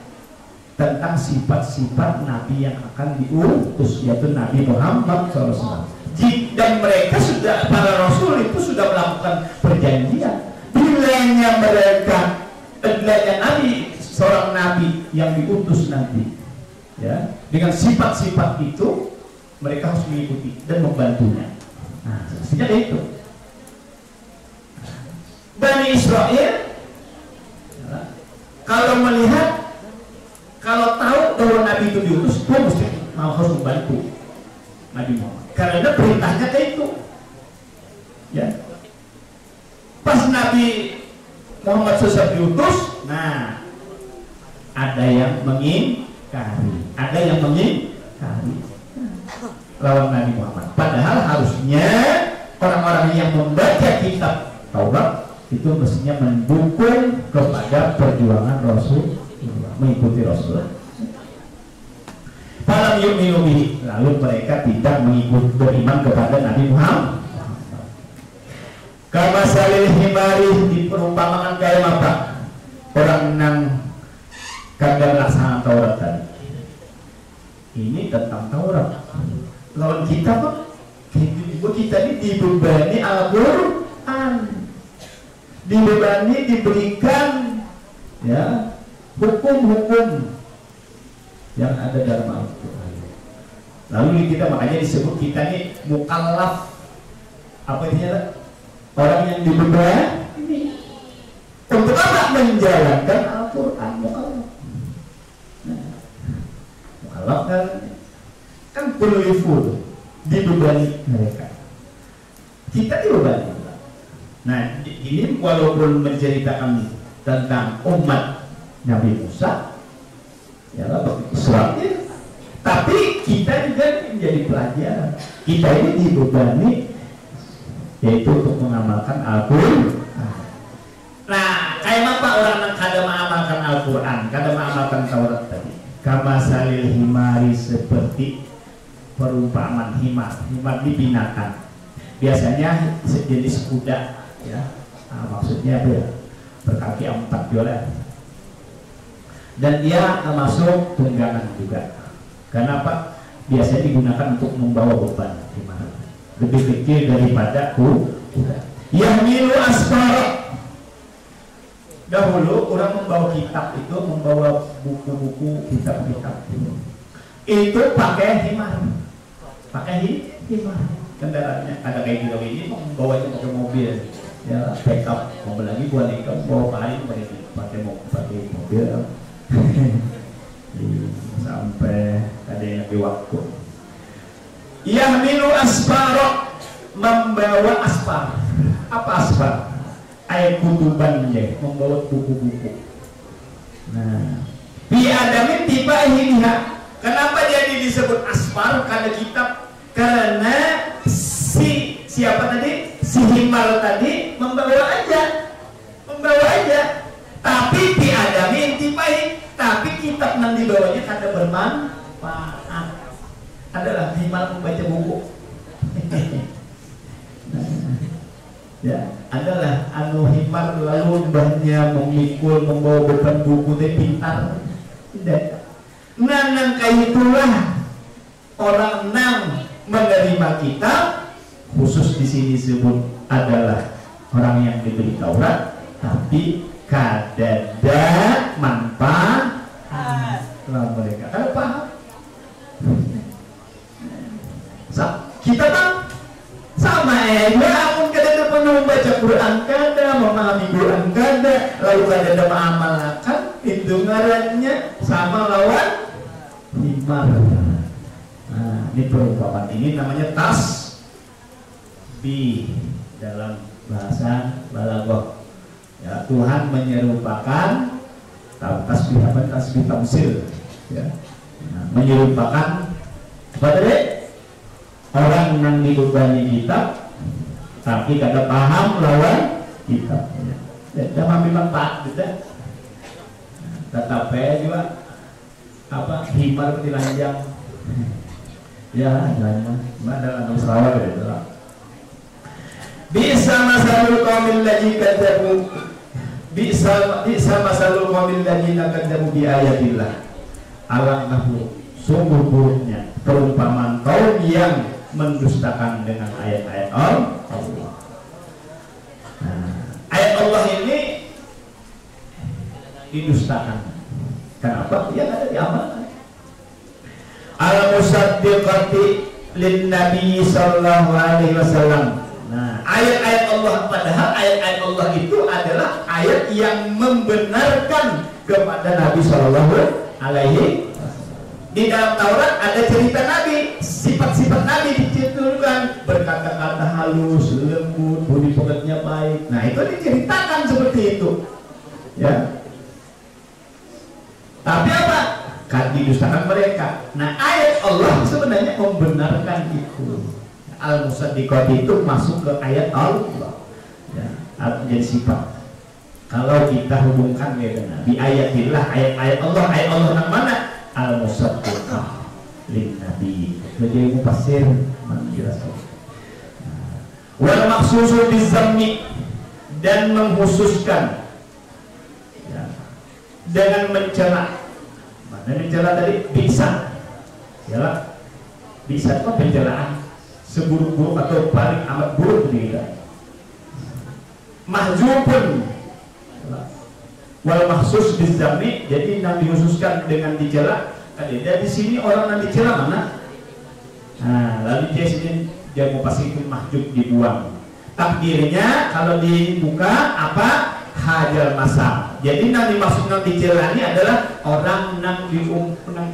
tentang sifat-sifat Nabi yang akan diutus, yaitu Nabi Muhammad SAW. Dan mereka sudah, para Rasul itu sudah melakukan perjanjian. Bilanya mereka, bilanya Nabi, seorang Nabi yang diutus nanti, ya, dengan sifat-sifat itu mereka harus mengikuti dan membantunya. Nah, sejak itu Bani Israel, ya, kalau melihat, kalau tahu bahwa Nabi itu diutus, dia mesti harus membantu Nabi Muhammad, karena perintahnya kayak itu, ya. Pas Nabi Muhammad SAW diutus, nah, ada yang mengingkari, ada yang mengingkari lawan Nabi Muhammad. Padahal harusnya orang-orang yang membaca kitab Taurat itu mestinya mendukung kepada perjuangan Rasul, mengikuti Rasul. Falam yu'minu bihi, lalu mereka tidak mengikuti, beriman kepada Nabi Muhammad. Kama salil himari, diperumpamakan kayak apa? Orang nang kagak laksana Taurat tadi. Ini tentang Taurat. Lawan kita Pak, kita ini dibebani Al-Quran, dibebani, diberikan, ya, hukum-hukum yang ada dalam Al-Quran. Lalu kita makanya disebut kita ini mukallaf, apa itu? Orang yang dibebani ini untuk apa? Menjalankan Al-Quran. Mukallaf kan perlu dibebani mereka. Kita dibebani. Nah, ini walaupun menceritakan tentang umat Nabi Musa, ya Israel, tapi kita juga menjadi pelajaran. Kita ini dibebani yaitu untuk mengamalkan Al-Quran. Nah, kayak apa orang yang kada mengamalkan Al-Quran, kada mengamalkan Taurat tadi? Kama salil himari, seperti perumpamaan himar. Himar di binatang, biasanya sejenis kuda, ya. Nah, maksudnya apa ya? Berkaki 4 juga, dan dia termasuk tunggangan juga. Kenapa? Biasanya digunakan untuk membawa beban himar, lebih kecil daripada kuda. Yang milu asfar. Dahulu orang membawa kitab itu, membawa buku-buku, kitab-kitab itu pakai himar, himar. Kendaraannya ada kayak gitu ini, membawanya pakai mobil, ya backup. Mobil lagi buat ikan, bawa kain pakai mobil. Sampai ada yang di waktu. Yahmilu asfaro, membawa asfar. Apa asfar? Ayat kutubannya, membawa buku-buku. Nah, biadamin tiba hiniha. Kenapa jadi disebut asfar? Karena kitab, karena siapa tadi? Si himar tadi membawa aja. Tapi biadamin tiba, tapi kitab yang dibawanya kada bermanfaat. Adalah himar membaca buku. Ya, adalah anu himar lalu mbahnya memikul membawa beban buku teh pintar. Tidak. Nang kayak itulah orang nang menerima kitab, khusus di sini disebut adalah orang yang diberi Taurat tapi kadada manfaat. Lah mereka kada paham. Kita kan sama amun kada pernah membaca Quran, kada memahami Quran, kada lalu kada mengamalkan, itu ngarannya sama lawan himar. Nah, ini perumpamaan ini namanya tasbih dalam bahasa balaghah. Ya, Tuhan menyerupakan tasbih apa? Tasbih tamsil, ya. Nah, menyerupakan apa tadi? Orang yang dibebani kitab tapi kada paham lawan kitab. Dan memang pak kita tetapi juga apa himar dilanjang. Ya, jangan ada anu salah gitu lah. Bisa masalul qaumil ladzi kadzabu, bisa masalul qaumil ladzi kadzabu bi ayatillah. Alangkah sungguh buruknya perumpamaan kaum yang mendustakan dengan ayat-ayat Allah. Nah, ayat Allah ini didustakan. Kenapa? Ya ada diamalkan. Al-musaddiqati lin Nabi sallallahu alaihi wasallam. Nah, ayat-ayat Allah, padahal ayat-ayat Allah itu adalah ayat yang membenarkan kepada Nabi sallallahu alaihi. Di dalam Taurat ada cerita Nabi, sifat-sifat Nabi diceritakan, berkata-kata halus, lembut, budi pekerja baik. Nah, itu diceritakan seperti itu, ya. Tapi apa? Kan didustakan mereka. Nah, ayat Allah sebenarnya membenarkan itu. Al-musaddiqat itu masuk ke ayat Allah, ya, jadi sifat. Kalau kita hubungkan dengan di ayatillah, ayat-ayat Allah yang mana? Al-musaddiqah lin Nabi. Jadi mufassir menjelaskan. Wal maksusu bizammi, dan mengkhususkan, ya, dengan mencela. Mana mencela tadi? Bisa. Ya, bisa itu pencelaan seburuk-buruk atau paling amat buruk tidak. Mahjubun. Wal maksus bizammi, jadi yang dikhususkan dengan dicela. Dan di sini orang yang dicela mana? Nah, lalu dia mau pasti itu mahjub, dibuang. Takdirnya kalau dibuka apa? Hajar masa. Jadi yang dimaksud yang dicela ini adalah orang yang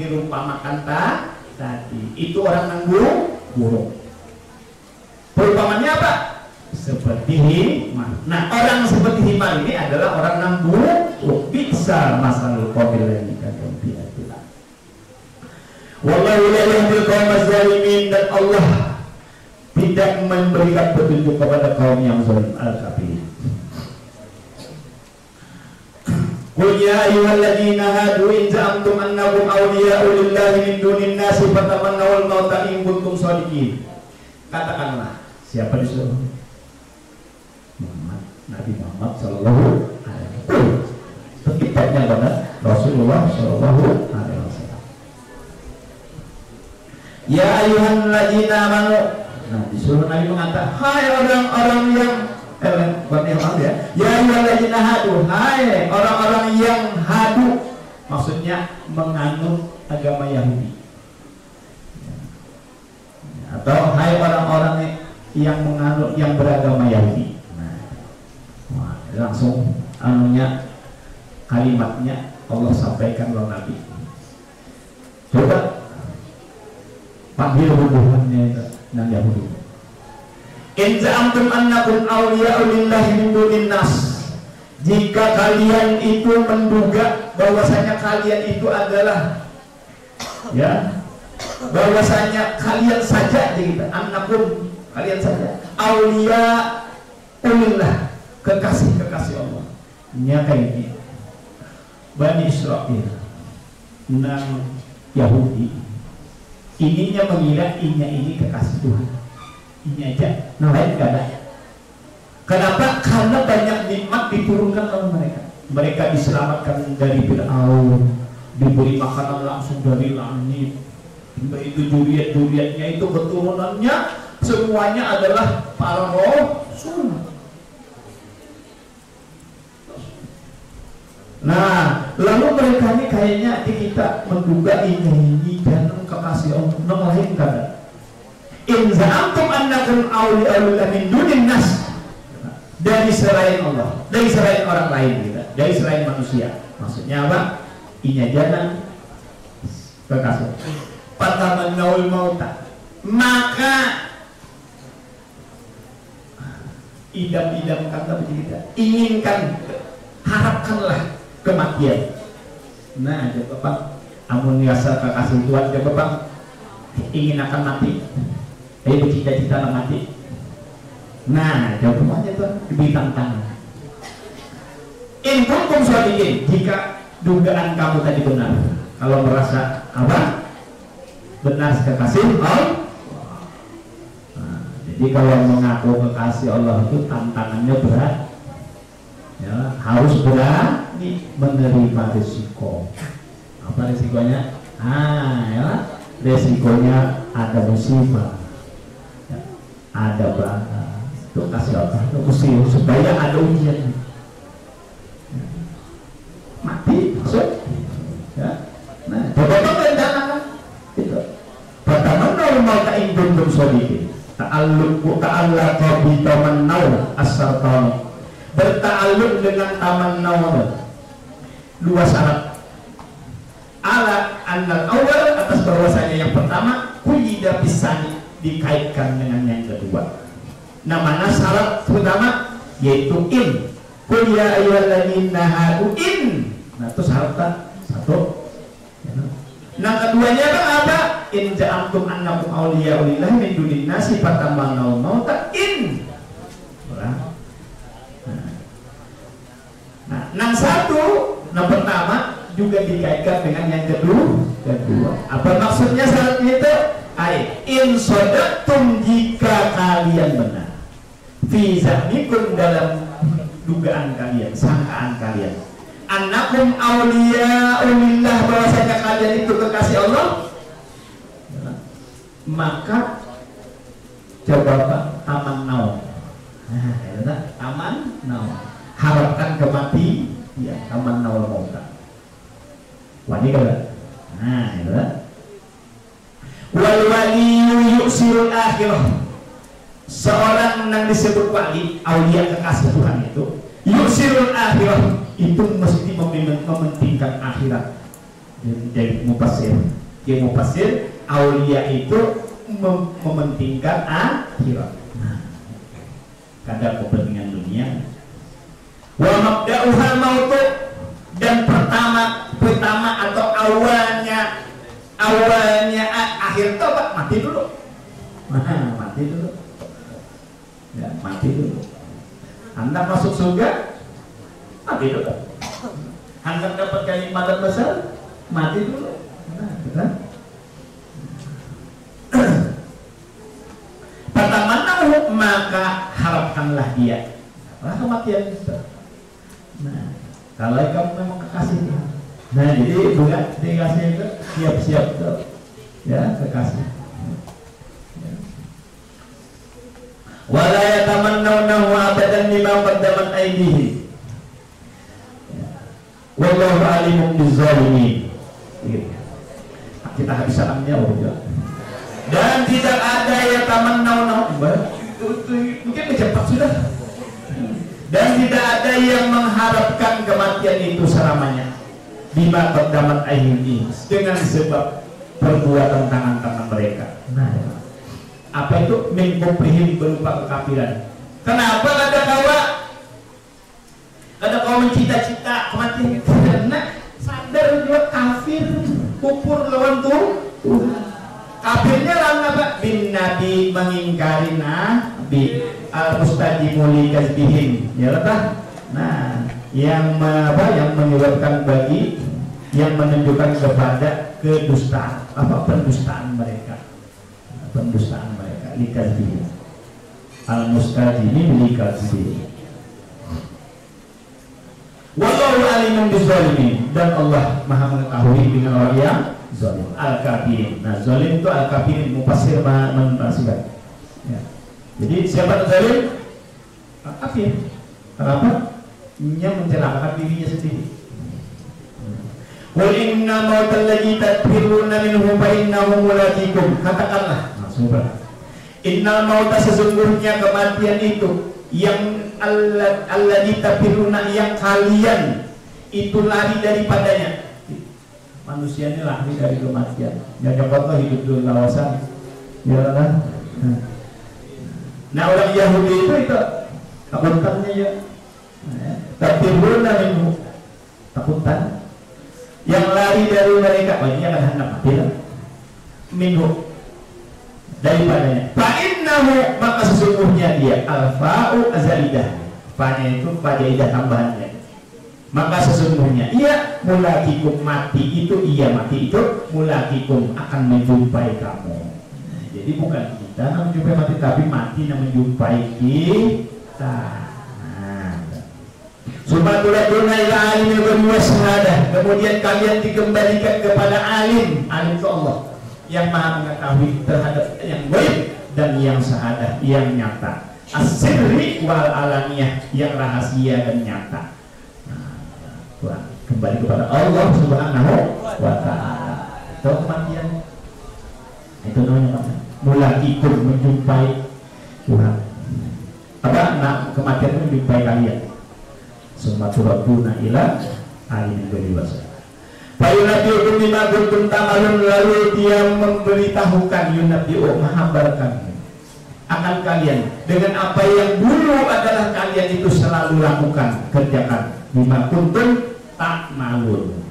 dirumpamakan tadi. Itu orang yang buruk. Perumpamannya apa? Seperti himar. Nah, orang seperti himar ini adalah orang yang buruk. Bisa masalul qabil ini kan biadillah. Wallahu la yahdil qaumadz zalimin, dan Allah tidak memberikan petunjuk kepada kaum yang zalim al-kafirin. Qul ya ayyuhalladzina hadu in za'amtum annakum awliya'u lillahi min dunin nasi fatamannawul mauta in kuntum shadiqin. Katakanlah, siapa disuruh? Muhammad, Nabi Muhammad sallallahu alaihi wasallam. Kitabnya pada Rasulullah sallallahu alaihi wasallam. Ya ayyuhalladzina amanu. Nah, disuruh Nabi mengatakan, hai orang-orang yang ya ayyuhalladzina hadu, hai orang-orang yang hadu, maksudnya menganut agama Yahudi, atau hai orang-orang yang menganut yang beragama Yahudi. Nah, langsung anunya kalimatnya Allah sampaikan oleh Nabi. Coba panggil hubungannya dengan Yahudi. In za'amtum annakum awliya'u lillahi min dunin nas. Jika kalian itu menduga bahwasanya kalian itu adalah bahwasanya kalian saja kita annakum, kalian saja awliya'u lillah, kekasih-kekasih Allah. Nya kayak ini Bani Israel nang Yahudi ininya mengira ini kekasih Tuhan. Ini aja, nah lain gak ada. Kenapa? Karena banyak nikmat diturunkan oleh mereka. Mereka diselamatkan dari Fir'aun, diberi makanan langsung dari langit. Itu juriat-juriatnya itu keturunannya semuanya adalah para rasul. Nah, lalu mereka ini kayaknya kita menduga ini dan kekasih Allah, nang lain gak ada. In za'amtum annakum awliya'u min dunin nas, dari selain Allah, dari selain orang lain kita, dari selain manusia. Maksudnya apa? Inya jangan kekasih. Fatamannawul mauta, maka idam-idamkan kita, inginkan, harapkanlah kematian. Nah, coba Pak, amun biasa kekasih Tuhan, coba Pak, ingin akan mati. Ayo bercita-cita nak mati. Nah, jawabannya tuh diberi tantangan. In kuntum shadiqin, jika dugaan kamu tadi benar, kalau merasa apa? Benar kekasih Allah. Nah, jadi kalau mengaku kekasih Allah itu tantangannya berat. Ya, harus berani menerima risiko. Apa risikonya? Risikonya ada musibah, ada belaka, itu kasih Allah, itu usia supaya ada ujian, mati maksud, ya. Nah, coba rencanakan itu. Pertama normal keingun bersodiki, ta'alluqa bi tamannau as-sartani, berta'alluq dengan tamannau, dua syarat. Ala annal awal, atas bahwasanya yang pertama kuyida pisani, dikaitkan dengan yang kedua. Nah, mana syarat pertama? Yaitu in. Qul ya ayyuhalladzina hadu in. Nah, itu syarat satu. Nah, keduanya apa? In ja'amtum annakum awliya'u lillahi min dunin nasi fatamannawul mauta in. Nah, yang satu, yang pertama juga dikaitkan dengan yang kedua. Apa maksudnya syarat itu? In sodaktum, jika kalian benar, fi za'mikum, dalam dugaan kalian, sangkaan kalian, annakum awliya'u lillah, bahwasanya kalian itu kekasih Allah, maka coba Pak, tamannau. Nah, ya, tamannau, harapkan kematian, ya, tamannau mauta. Wani kada. Nah, ya. Wal waliyu yusirul akhirah, seorang yang disebut wali, aulia kekasih Tuhan itu, yusirul akhirah, itu mesti mementingkan akhirat. Jadi mufassir, aulia itu mementingkan akhirat. Nah, kadang kepentingan dunia. Wa mabda'uhal mautu, dan pertama atau awalnya akhir tobat mati dulu. Mati dulu. mati dulu. Anda masuk surga, mati dulu. Anda dapat kenikmatan besar, mati dulu. Nah, betul. Pertama, maka harapkanlah dia. Kematian itu. Nah, kalau kamu memang kekasih, nah jadi bukan dikasih itu siap-siap tuh, ya kekasih. Wala yatamannawnahu abadan bima qaddamat aydihim. Wallahu alimun bizzalimin. Kita habis salamnya udah. Dan tidak ada yatamannawnahu, mungkin cepat sudah. Dan tidak ada yang mengharapkan kematian itu selamanya. Bima qaddamat aydihim, dengan sebab perbuatan tangan-tangan mereka. Nah, apa itu mengkuprihim, berupa kekafiran. Kenapa kada kau mencita-cita kematian? Karena sadar dia kafir, kufur lawan Tuhan. Kafirnya lawan apa? Bin nabi, mengingkari nabi, al-mustadimuli kasbihim, ya lah. Nah, yang menyebabkan bagi, yang menunjukkan kepada kedustaan, pendustaan mereka. Pendustaan mereka, likazbihim, al-mustadimi likazbihim. Wallahu alimun bizzalimin, dan Allah maha mengetahui dengan orang yang zalim, al-kafirin. Nah, zalim itu al-kafirin, mufassir menafsirkan. Ya. Jadi siapa zalim? Kafir. Kenapa? Dia mencelakakan dirinya sendiri. Qul inna mautal ladzi tadfiruna minhu fa innahu mulaqikum. Katakanlah, innal mauta, sesungguhnya kematian itu yang alladzi tadfiruna, yang kalian itu lari daripadanya. Manusia ini lari dari kematian. Yang dapat hidup dulu lawasan. Ya kan? Nah, orang Yahudi itu takutannya ya. Tadfiruna minhu, takutan. Yang lari dari mereka, ini akan hendak mati lah. Minhu, daripadanya. Fa'innahu, maka sesungguhnya dia al-fa'u azalidah. Fa'nya itu fa'jaidah tambahannya. Maka sesungguhnya ia mulakikum, mati itu, ia mati itu mulakikum, akan menjumpai kamu. Nah, jadi bukan kita yang menjumpai mati, tapi mati yang menjumpai kita. Subhatullahi ila alimil ghaibi wasyahadah. Kemudian kalian dikembalikan kepada alim itu Allah yang maha mengetahui terhadap yang gaib dan yang syahadah, yang nyata, as-sirri wal alaniyah, yang rahasia dan nyata. Nah, kembali kepada Allah Subhanahu wa ta'ala. Itu kematian, itu namanya mulakikum, menjumpai Tuhan. Apa? Nah, kematian itu menjumpai kalian. Sumaturabbuna ila alimil ghaibi wasyahadah. Fa yunabbi'ukum bima kuntum ta'malun, lalu dia memberitahukan, yunabbi'u, menghabarkan akan kalian dengan apa yang dulu adalah kalian itu selalu lakukan, kerjakan. Bima kuntum ta'malun.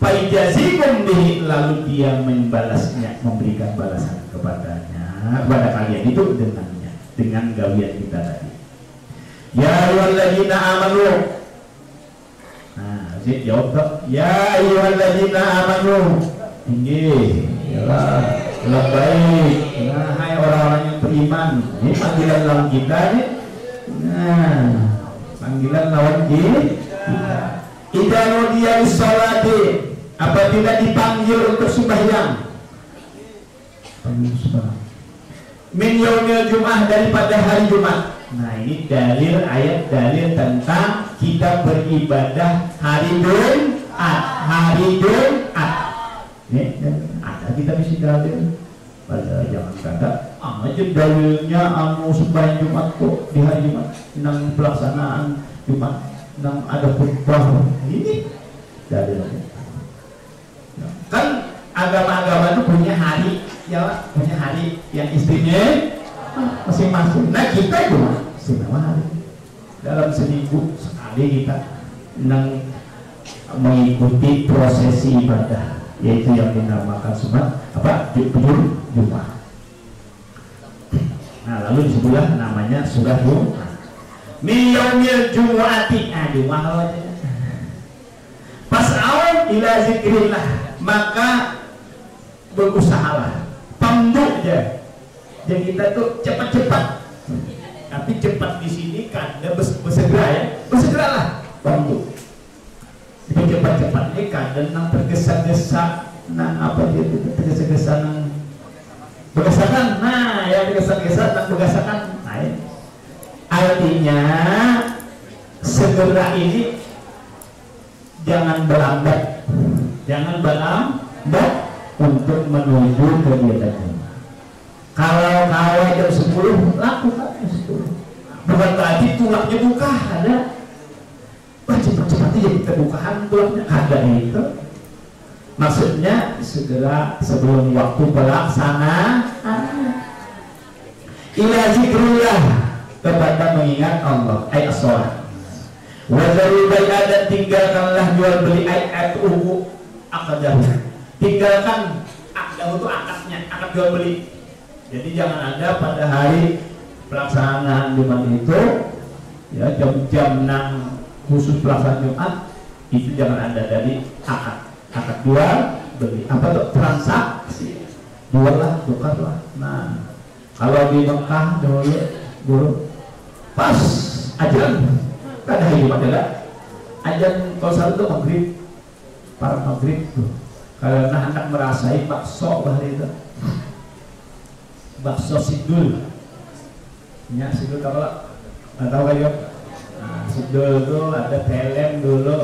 Fa yajazikum bihi, lalu dia membalasnya, memberikan balasan kepadanya, kepada kalian itu dengannya, dengan gawian kita tadi. Ya ayyuhalladzina amanu. Nah, Zid jawab tak? Ya ayyuhalladzina amanu. Tinggi. Yalah, baik. Nah, hai orang-orang yang beriman. Ini panggilan lawan kita nih. Nah, panggilan lawan kita. Idza nudiya lis-sholati, apabila dipanggil untuk sembahyang. Panggil sembahyang. Min yaumil jum'ah, daripada hari Jumat. Nah, ini dalil, ayat dalil tentang kita beribadah hari Jumat. Hari Jumat. Nih, ada kita mesti dalil. Pada jangan kata, aja dalilnya sembahyang Jumat kok di hari Jumat, nang pelaksanaan Jumat, nang ada khutbah. Ini dalilnya. Kan agama-agama itu punya hari, ya, punya hari yang istimewa masing-masing. Nah, kita juga istimewa hari. Dalam seminggu sekali kita mengikuti prosesi ibadah, yaitu yang dinamakan Jumat, Jumat. Nah, lalu disebutlah namanya surah Jumat. Min yaumil jumu'ati, Jumat aja. Fas'au ila zikrillah, maka berusahalah, pamdu aja. Jadi kita tuh cepat-cepat. Tapi cepat di sini kadang bersegera ya, bersegeralah, pamdu. Jadi cepat-cepat ini kadang nang tergesa-gesa, nang apa dia itu tergesa-gesa nang bergesakan, nah ya bergesa-gesa nang bergesakan. Nah, artinya segera ini jangan berlambat, jangan berlambat untuk menuju kegiatan. Kalau jam 10 lakukan jam 10. Bukan berarti tulaknya buka, ada. Wah cepat-cepat aja kita bukaan tulaknya, ada itu. Maksudnya segera sebelum waktu pelaksanaan. Ila zikrullah, kepada mengingat Allah, ayat sholat. Wazarul bai'a, dan tinggalkanlah jual beli, ayat uku akadahu. Tinggalkan akadahu itu akadnya, akad jual beli. Jadi jangan ada pada hari pelaksanaan Jumat itu ya jam-jam khusus pelaksanaan Jumat itu jangan ada dari akad jual beli, apa tuh, transaksi, jual lah, tukar lah. Nah kalau di Mekah dulu pas ajan kan hari Jumat ada ajan, kalau salah itu maghrib, para maghrib tuh karena hendak merasai bakso hari itu, bakso sidul ya, sidul tahu lah, nggak tahu kayak sidul itu ada film dulu,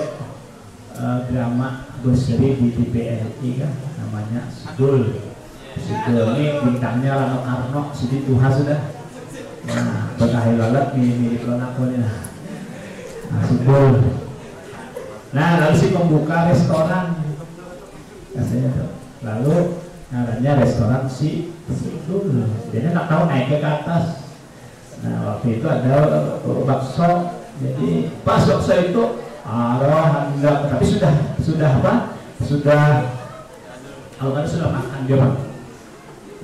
drama berseri di TVRI kan namanya sidul. Sidul ini bintangnya Rano Karno, Siti Tuha sudah. Nah, berkahil lalat mirip Lonakonya. Nah, sidul. Nah, lalu si pembuka restoran katanya tuh. Lalu namanya restoran si sidul. Dia nggak tahu naik ke atas. Nah, waktu itu ada bakso. Jadi pas bakso itu enggak, tapi sudah apa? Kalau kan sudah makan dia Pak.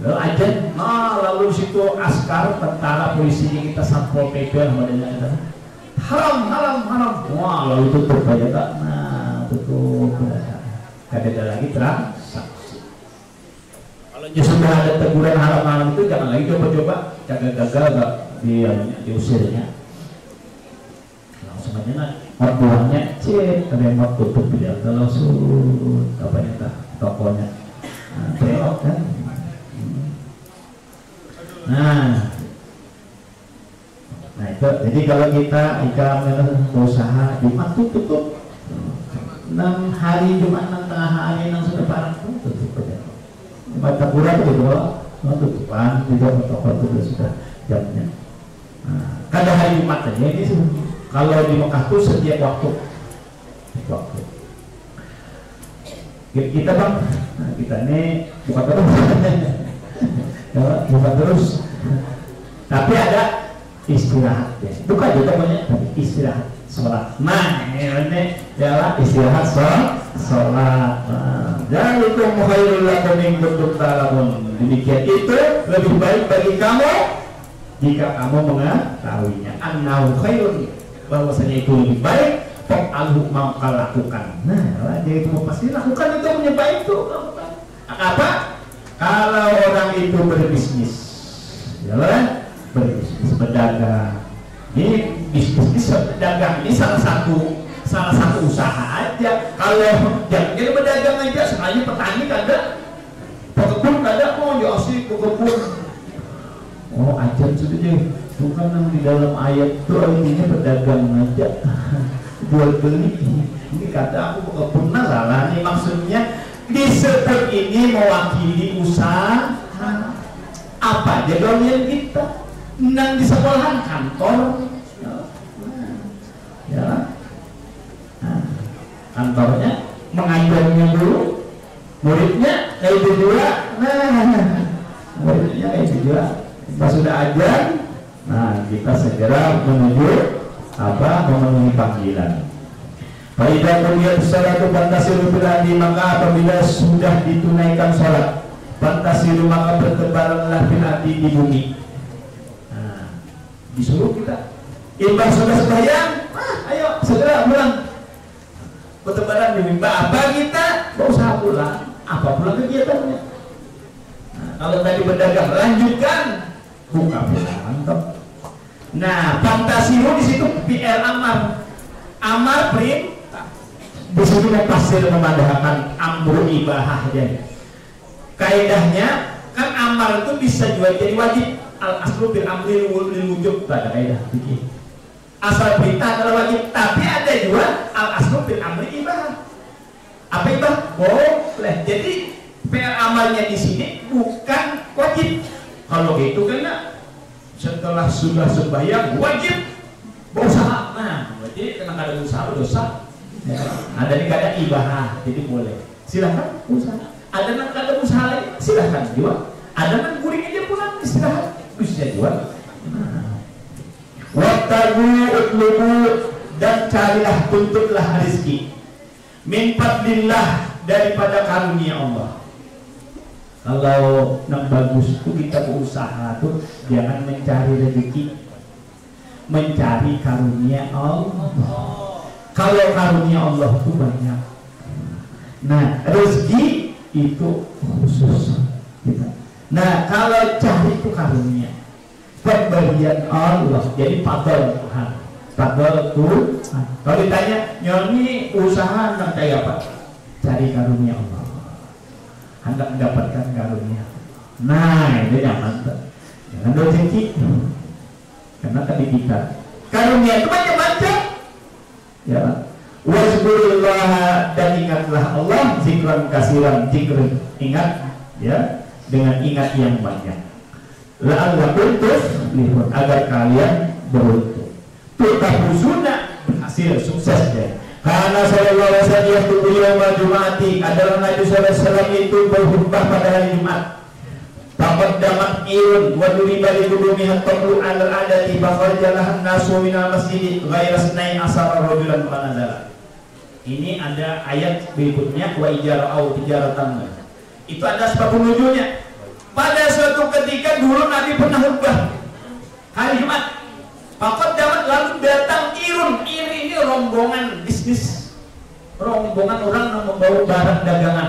Lalu ajan, lalu situ askar, tentara, polisi kita satpol pp modelnya haram. Wah, lalu tutup aja tak. Nah, tutup. Ada lagi transaksi. Kalau sudah ada teguran haram itu jangan lagi coba-coba, gagal gak diusirnya. Langsung aja buahnya remote tutup dia langsung apanya tokonya. Nah, kan. Nah itu, jadi kalau kita usaha Jumat tutup 6 hari Jumat, 6 tengah hari, 6 sudah parah tutup aja. Jumat taburan itu tutupan, tidak toko itu sudah jamnya. Nah, kada hari Jumat aja ini kalau di Mekah tuh setiap waktu. Kita Bang, nah, kita ini bukan terus, bukan terus. Tapi ada istirahat, ya. Bukan juga banyak, tapi istirahat, sholat. Nah, ini adalah istirahat sholat. Dan itu khairul lakum in kuntum ta'lamun. Demikian itu lebih baik bagi kamu jika kamu mengetahuinya. Annahu khairun, bahwasanya itu lebih baik. Fa'alhu, maka lakukan. Nah, jadi itu pasti lakukan, itu punya baik itu. Apa? Kalau orang itu berbisnis, ya kan? Berbisnis, berdagang. Ini bisnis berdagang ini salah satu usaha aja. Kalau jangan jadi berdagang aja, sebenarnya petani kada, pekebun kada, mau josi pekebun. Oh, ajar sudah deh. Bukan di dalam ayat itu intinya berdagang aja. Jual beli ini kata aku pekebun, salah nih maksudnya. Disebut ini mewakili usaha apa aja dominan kita nang di sekolahan kantor ya, kantornya mengajarnya dulu, muridnya kayak itu juga, muridnya kayak itu juga. Kita sudah ajar, nah kita segera menuju memenuhi panggilan. Faidah qudiyat sholatu fantasiru fil ardi, maka apabila sudah ditunaikan sholat, fantasiru maka bertebaranlah fil ardi, di bumi. disuruh kita imbang sudah sembahyang, ayo segera pulang. Bertebaran di mimbar apa kita berusaha pulang, apa pulang kegiatannya. Nah, kalau tadi berdagang lanjutkan, buka pulang, mantap. Nah, fantasimu di situ PR amar perintah. Di sini mufasir memandangkan amru ibahah jadi. Kaidahnya kan amar itu bisa juga jadi wajib. Al aslu bil amri lil wujub, ada kaidah fikih. Asal perintah adalah wajib, tapi ada juga al aslu bil amri ibahah. Apa ibah? Boleh. Jadi PR amalnya di sini bukan wajib. Kalau gitu kan setelah sudah sembahyang wajib berusaha. Nah, berarti karena ada usaha dosa. Ya. Ada nih ada ibahah, jadi boleh. Silahkan usaha. Ada yang ada usaha lain, silahkan jual. Ada yang guring aja pulang istirahat, bisa jual. Wattabu utlubu, dan carilah, tuntutlah rezeki min fadlillah, daripada karunia Allah. Kalau yang bagus itu kita berusaha tuh jangan mencari rezeki, mencari karunia Allah. Kalau karunia Allah itu banyak. Nah, rezeki itu khusus. Nah, kalau cari itu karunia, pemberian Allah, jadi fadl Tuhan. Fadl Tuhan. Kalau ditanya, nyoni usaha hendak cari apa? Cari karunia Allah. Hendak mendapatkan karunia. Nah, ini jangan rezeki, karena pendidikan. Karunia itu macam-macam. Ya, wasbulillah, dan ingatlah Allah zikran kasiran, zikran ingat ya, dengan ingat yang banyak. La'allakum tuflihun, agar kalian beruntung. Tutahusuna, berhasil, sukses ya. Karena sallallahu alaihi wasallam yaqulu yaumul jumu'ati, adalah Nabi sallallahu alaihi wasallam itu berkhutbah pada hari Jumat. Taqaddamat irun wa duriba li qudumiha taqlu al-adati fakharajalah an-nasu minal masjid ghayra sunai asara rajulan fanazala. Ini ada ayat berikutnya, wa ijara'au tijaratan. Itu ada sebab nuzulnya. Pada suatu ketika dulu Nabi pernah khutbah hari Jumat. Faqaddamat, lalu datang irun. Ini rombongan bisnis, rombongan orang yang membawa barang dagangan.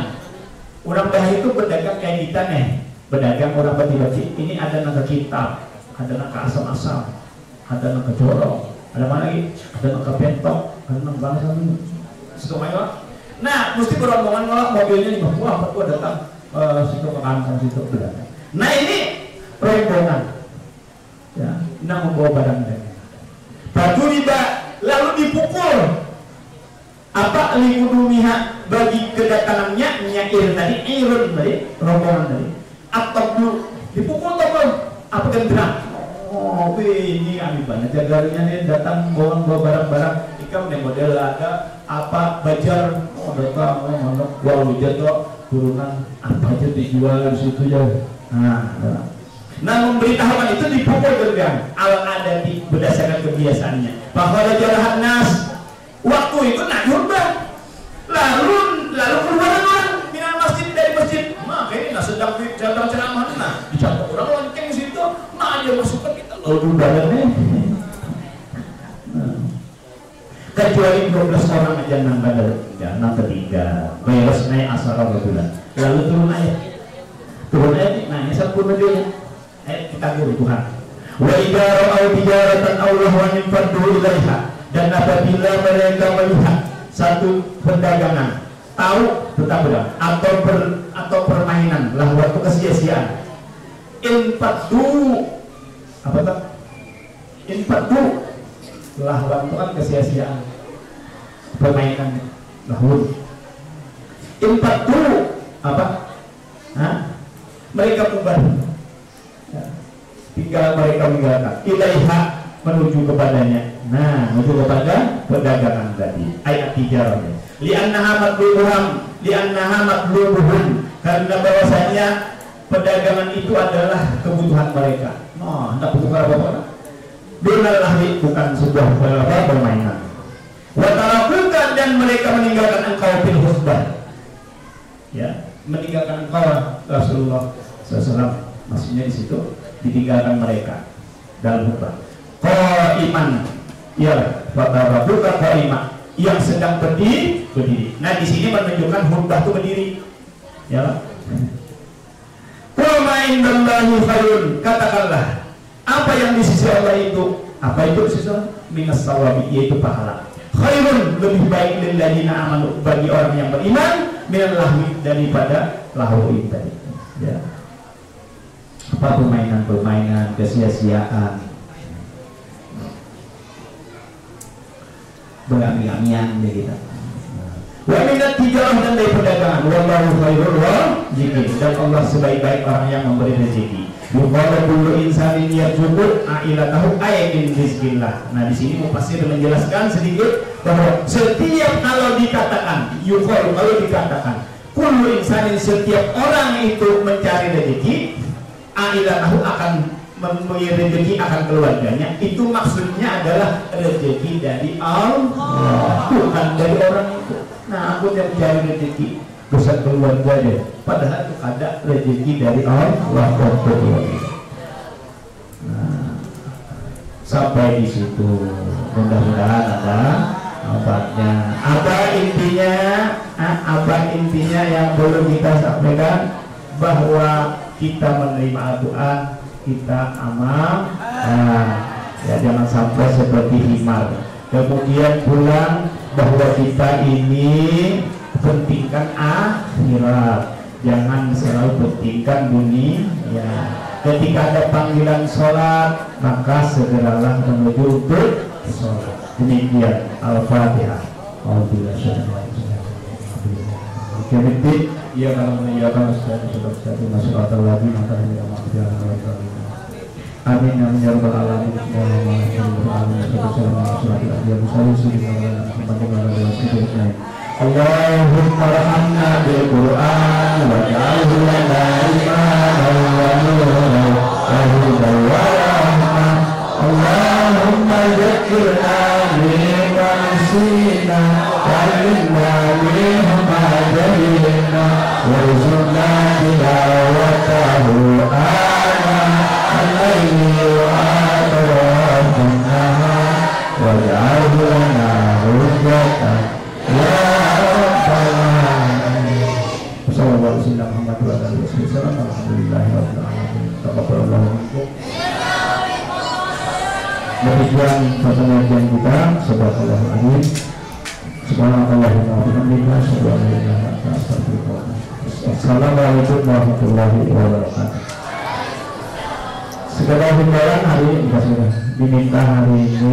Orang dah itu berdagang kayak kita nih, berdagang orang bati-bati. Ini ada naga kitab, ada naga asam-asam, ada naga jorong, ada mana lagi, ada naga pentok, ada naga bangsa semuanya. Nah, mesti berombongan ngolak mobilnya di bawah. Apa datang situ ke kampung situ berdagang. Nah, ini rombongan ya, nak membawa barang dagangan. Batu riba, lalu dipukul. Apa likudumiha, bagi kedatangannya nyair tadi, irun tadi, rombongan tadi. Atau dipukul tokol, apa genderang. Oh, ini ambil banget jagarinya nih, datang bawa barang-barang. Ikam nih model ada apa bajar, oh datang, oh mana gua hujan kok turunan apa aja dijual di situ ya. Nah, memberitahukan itu dipukul genderang. Al-adati, berdasarkan kebiasaannya. Bahwa rajalah nas, waktu itu nak khutbah, lalu keluar orang minal masjid, dari masjid. Makanya sedang ceramah, nah dicatat orang lonceng di situ, nah dia masukkan kita lalu badannya. Kecuali 12 orang aja nang ketiga, beres naik asal bulan. Lalu turun ayat, nah ini sempurna dia. Kita guru Tuhan. Wa idza ra'au tijaratan aw lahwan faddu ilaiha, dan apabila mereka melihat satu perdagangan, tahu tetap berang, atau permainan, lahwan itu kesia-siaan. Infaddu, apa tuh? Infaddu, lahwan itu kan kesia-siaan, permainan lahwan. Infaddu apa? Mereka bubar. Tinggal mereka meninggalkan ilaiha, menuju kepadanya. Nah, menuju kepada perdagangan tadi, ayat tijarahnya. Li'annaha matlubuhum, karena bahwasanya perdagangan itu adalah kebutuhan mereka. Oh, tidak butuh apa-apa. Dunalahli, bukan sebuah permainan. Wa tarakukan, dan mereka meninggalkan engkau fil husbah. Ya, meninggalkan engkau Rasulullah SAW, maksudnya di situ ditinggalkan mereka dalam khutbah. Qaiman, ya, rabbuka qaiman, yang sedang berdiri. Nah di sini menunjukkan khutbah itu berdiri, ya. Qul ma indallahi khairun, katakanlah apa yang di sisi Allah itu, apa itu sisa minas sawabi, yaitu pahala. Khairun, lebih baik lilladzina amanu, bagi orang yang beriman, minal lahwi, daripada lahwi tadi, ya. Apa permainan, kesia-siaan, berami-amian begitu. Wa minat tijarah, dan dari perdagangan. Wallahu khairul raziqin, dan Allah sebaik-baik orang yang memberi rezeki. Yuqalu kullu insanin yarzuqu ailatahu ayyin rizqillah. Nah di sini mufassir menjelaskan sedikit bahwa setiap kalau dikatakan yuqalu, kalau dikatakan kullu insanin, setiap orang itu mencari rezeki, ailatahu, akan memberi rezeki akan keluarganya, itu maksudnya adalah rezeki dari Allah, bukan dari orang itu. Nah aku yang mencari rezeki besar keluarga deh, padahal itu ada rezeki dari Allah. Nah, sampai di situ mudah-mudahan ada obatnya. Apa intinya yang perlu kita sampaikan, bahwa kita menerima Al-Quran, kita amal, ya jangan sampai seperti himar kemudian pulang, bahwa kita ini pentingkan akhirat, jangan selalu pentingkan dunia, ya. Ketika ada panggilan sholat, maka segeralah menuju untuk sholat. Demikian. Al-Fatihah. Ya kalau menjaga satu masyarakat lagi, maka tidak maafkan. Amin amin ya rabbal alamin. Allahumma rahmna bil Qur'an waj'alhu lana imaman wa nuran wa hudan wa rahmah. Allahumma zakkirna bima nasina wa'allimna bima jahilna warzuqna tilawatahu ana al-layli wa atrafan nahar waj'alhu lana hujjatan ya rabbal alamin. Wassalamualaikum warahmatullahi wabarakatuh. Alhamdulillahirabbil alamin. Taqabbalallahu minkum. Demikian pengajian kita. Subhanallahu azim. Subhanallahumma wa bihamdihi, asyhadu an la ilaha illa anta, astaghfiruka wa atubu ilaik. Assalamualaikum warahmatullahi wabarakatuh. Segala himbawan hari ini diminta hari ini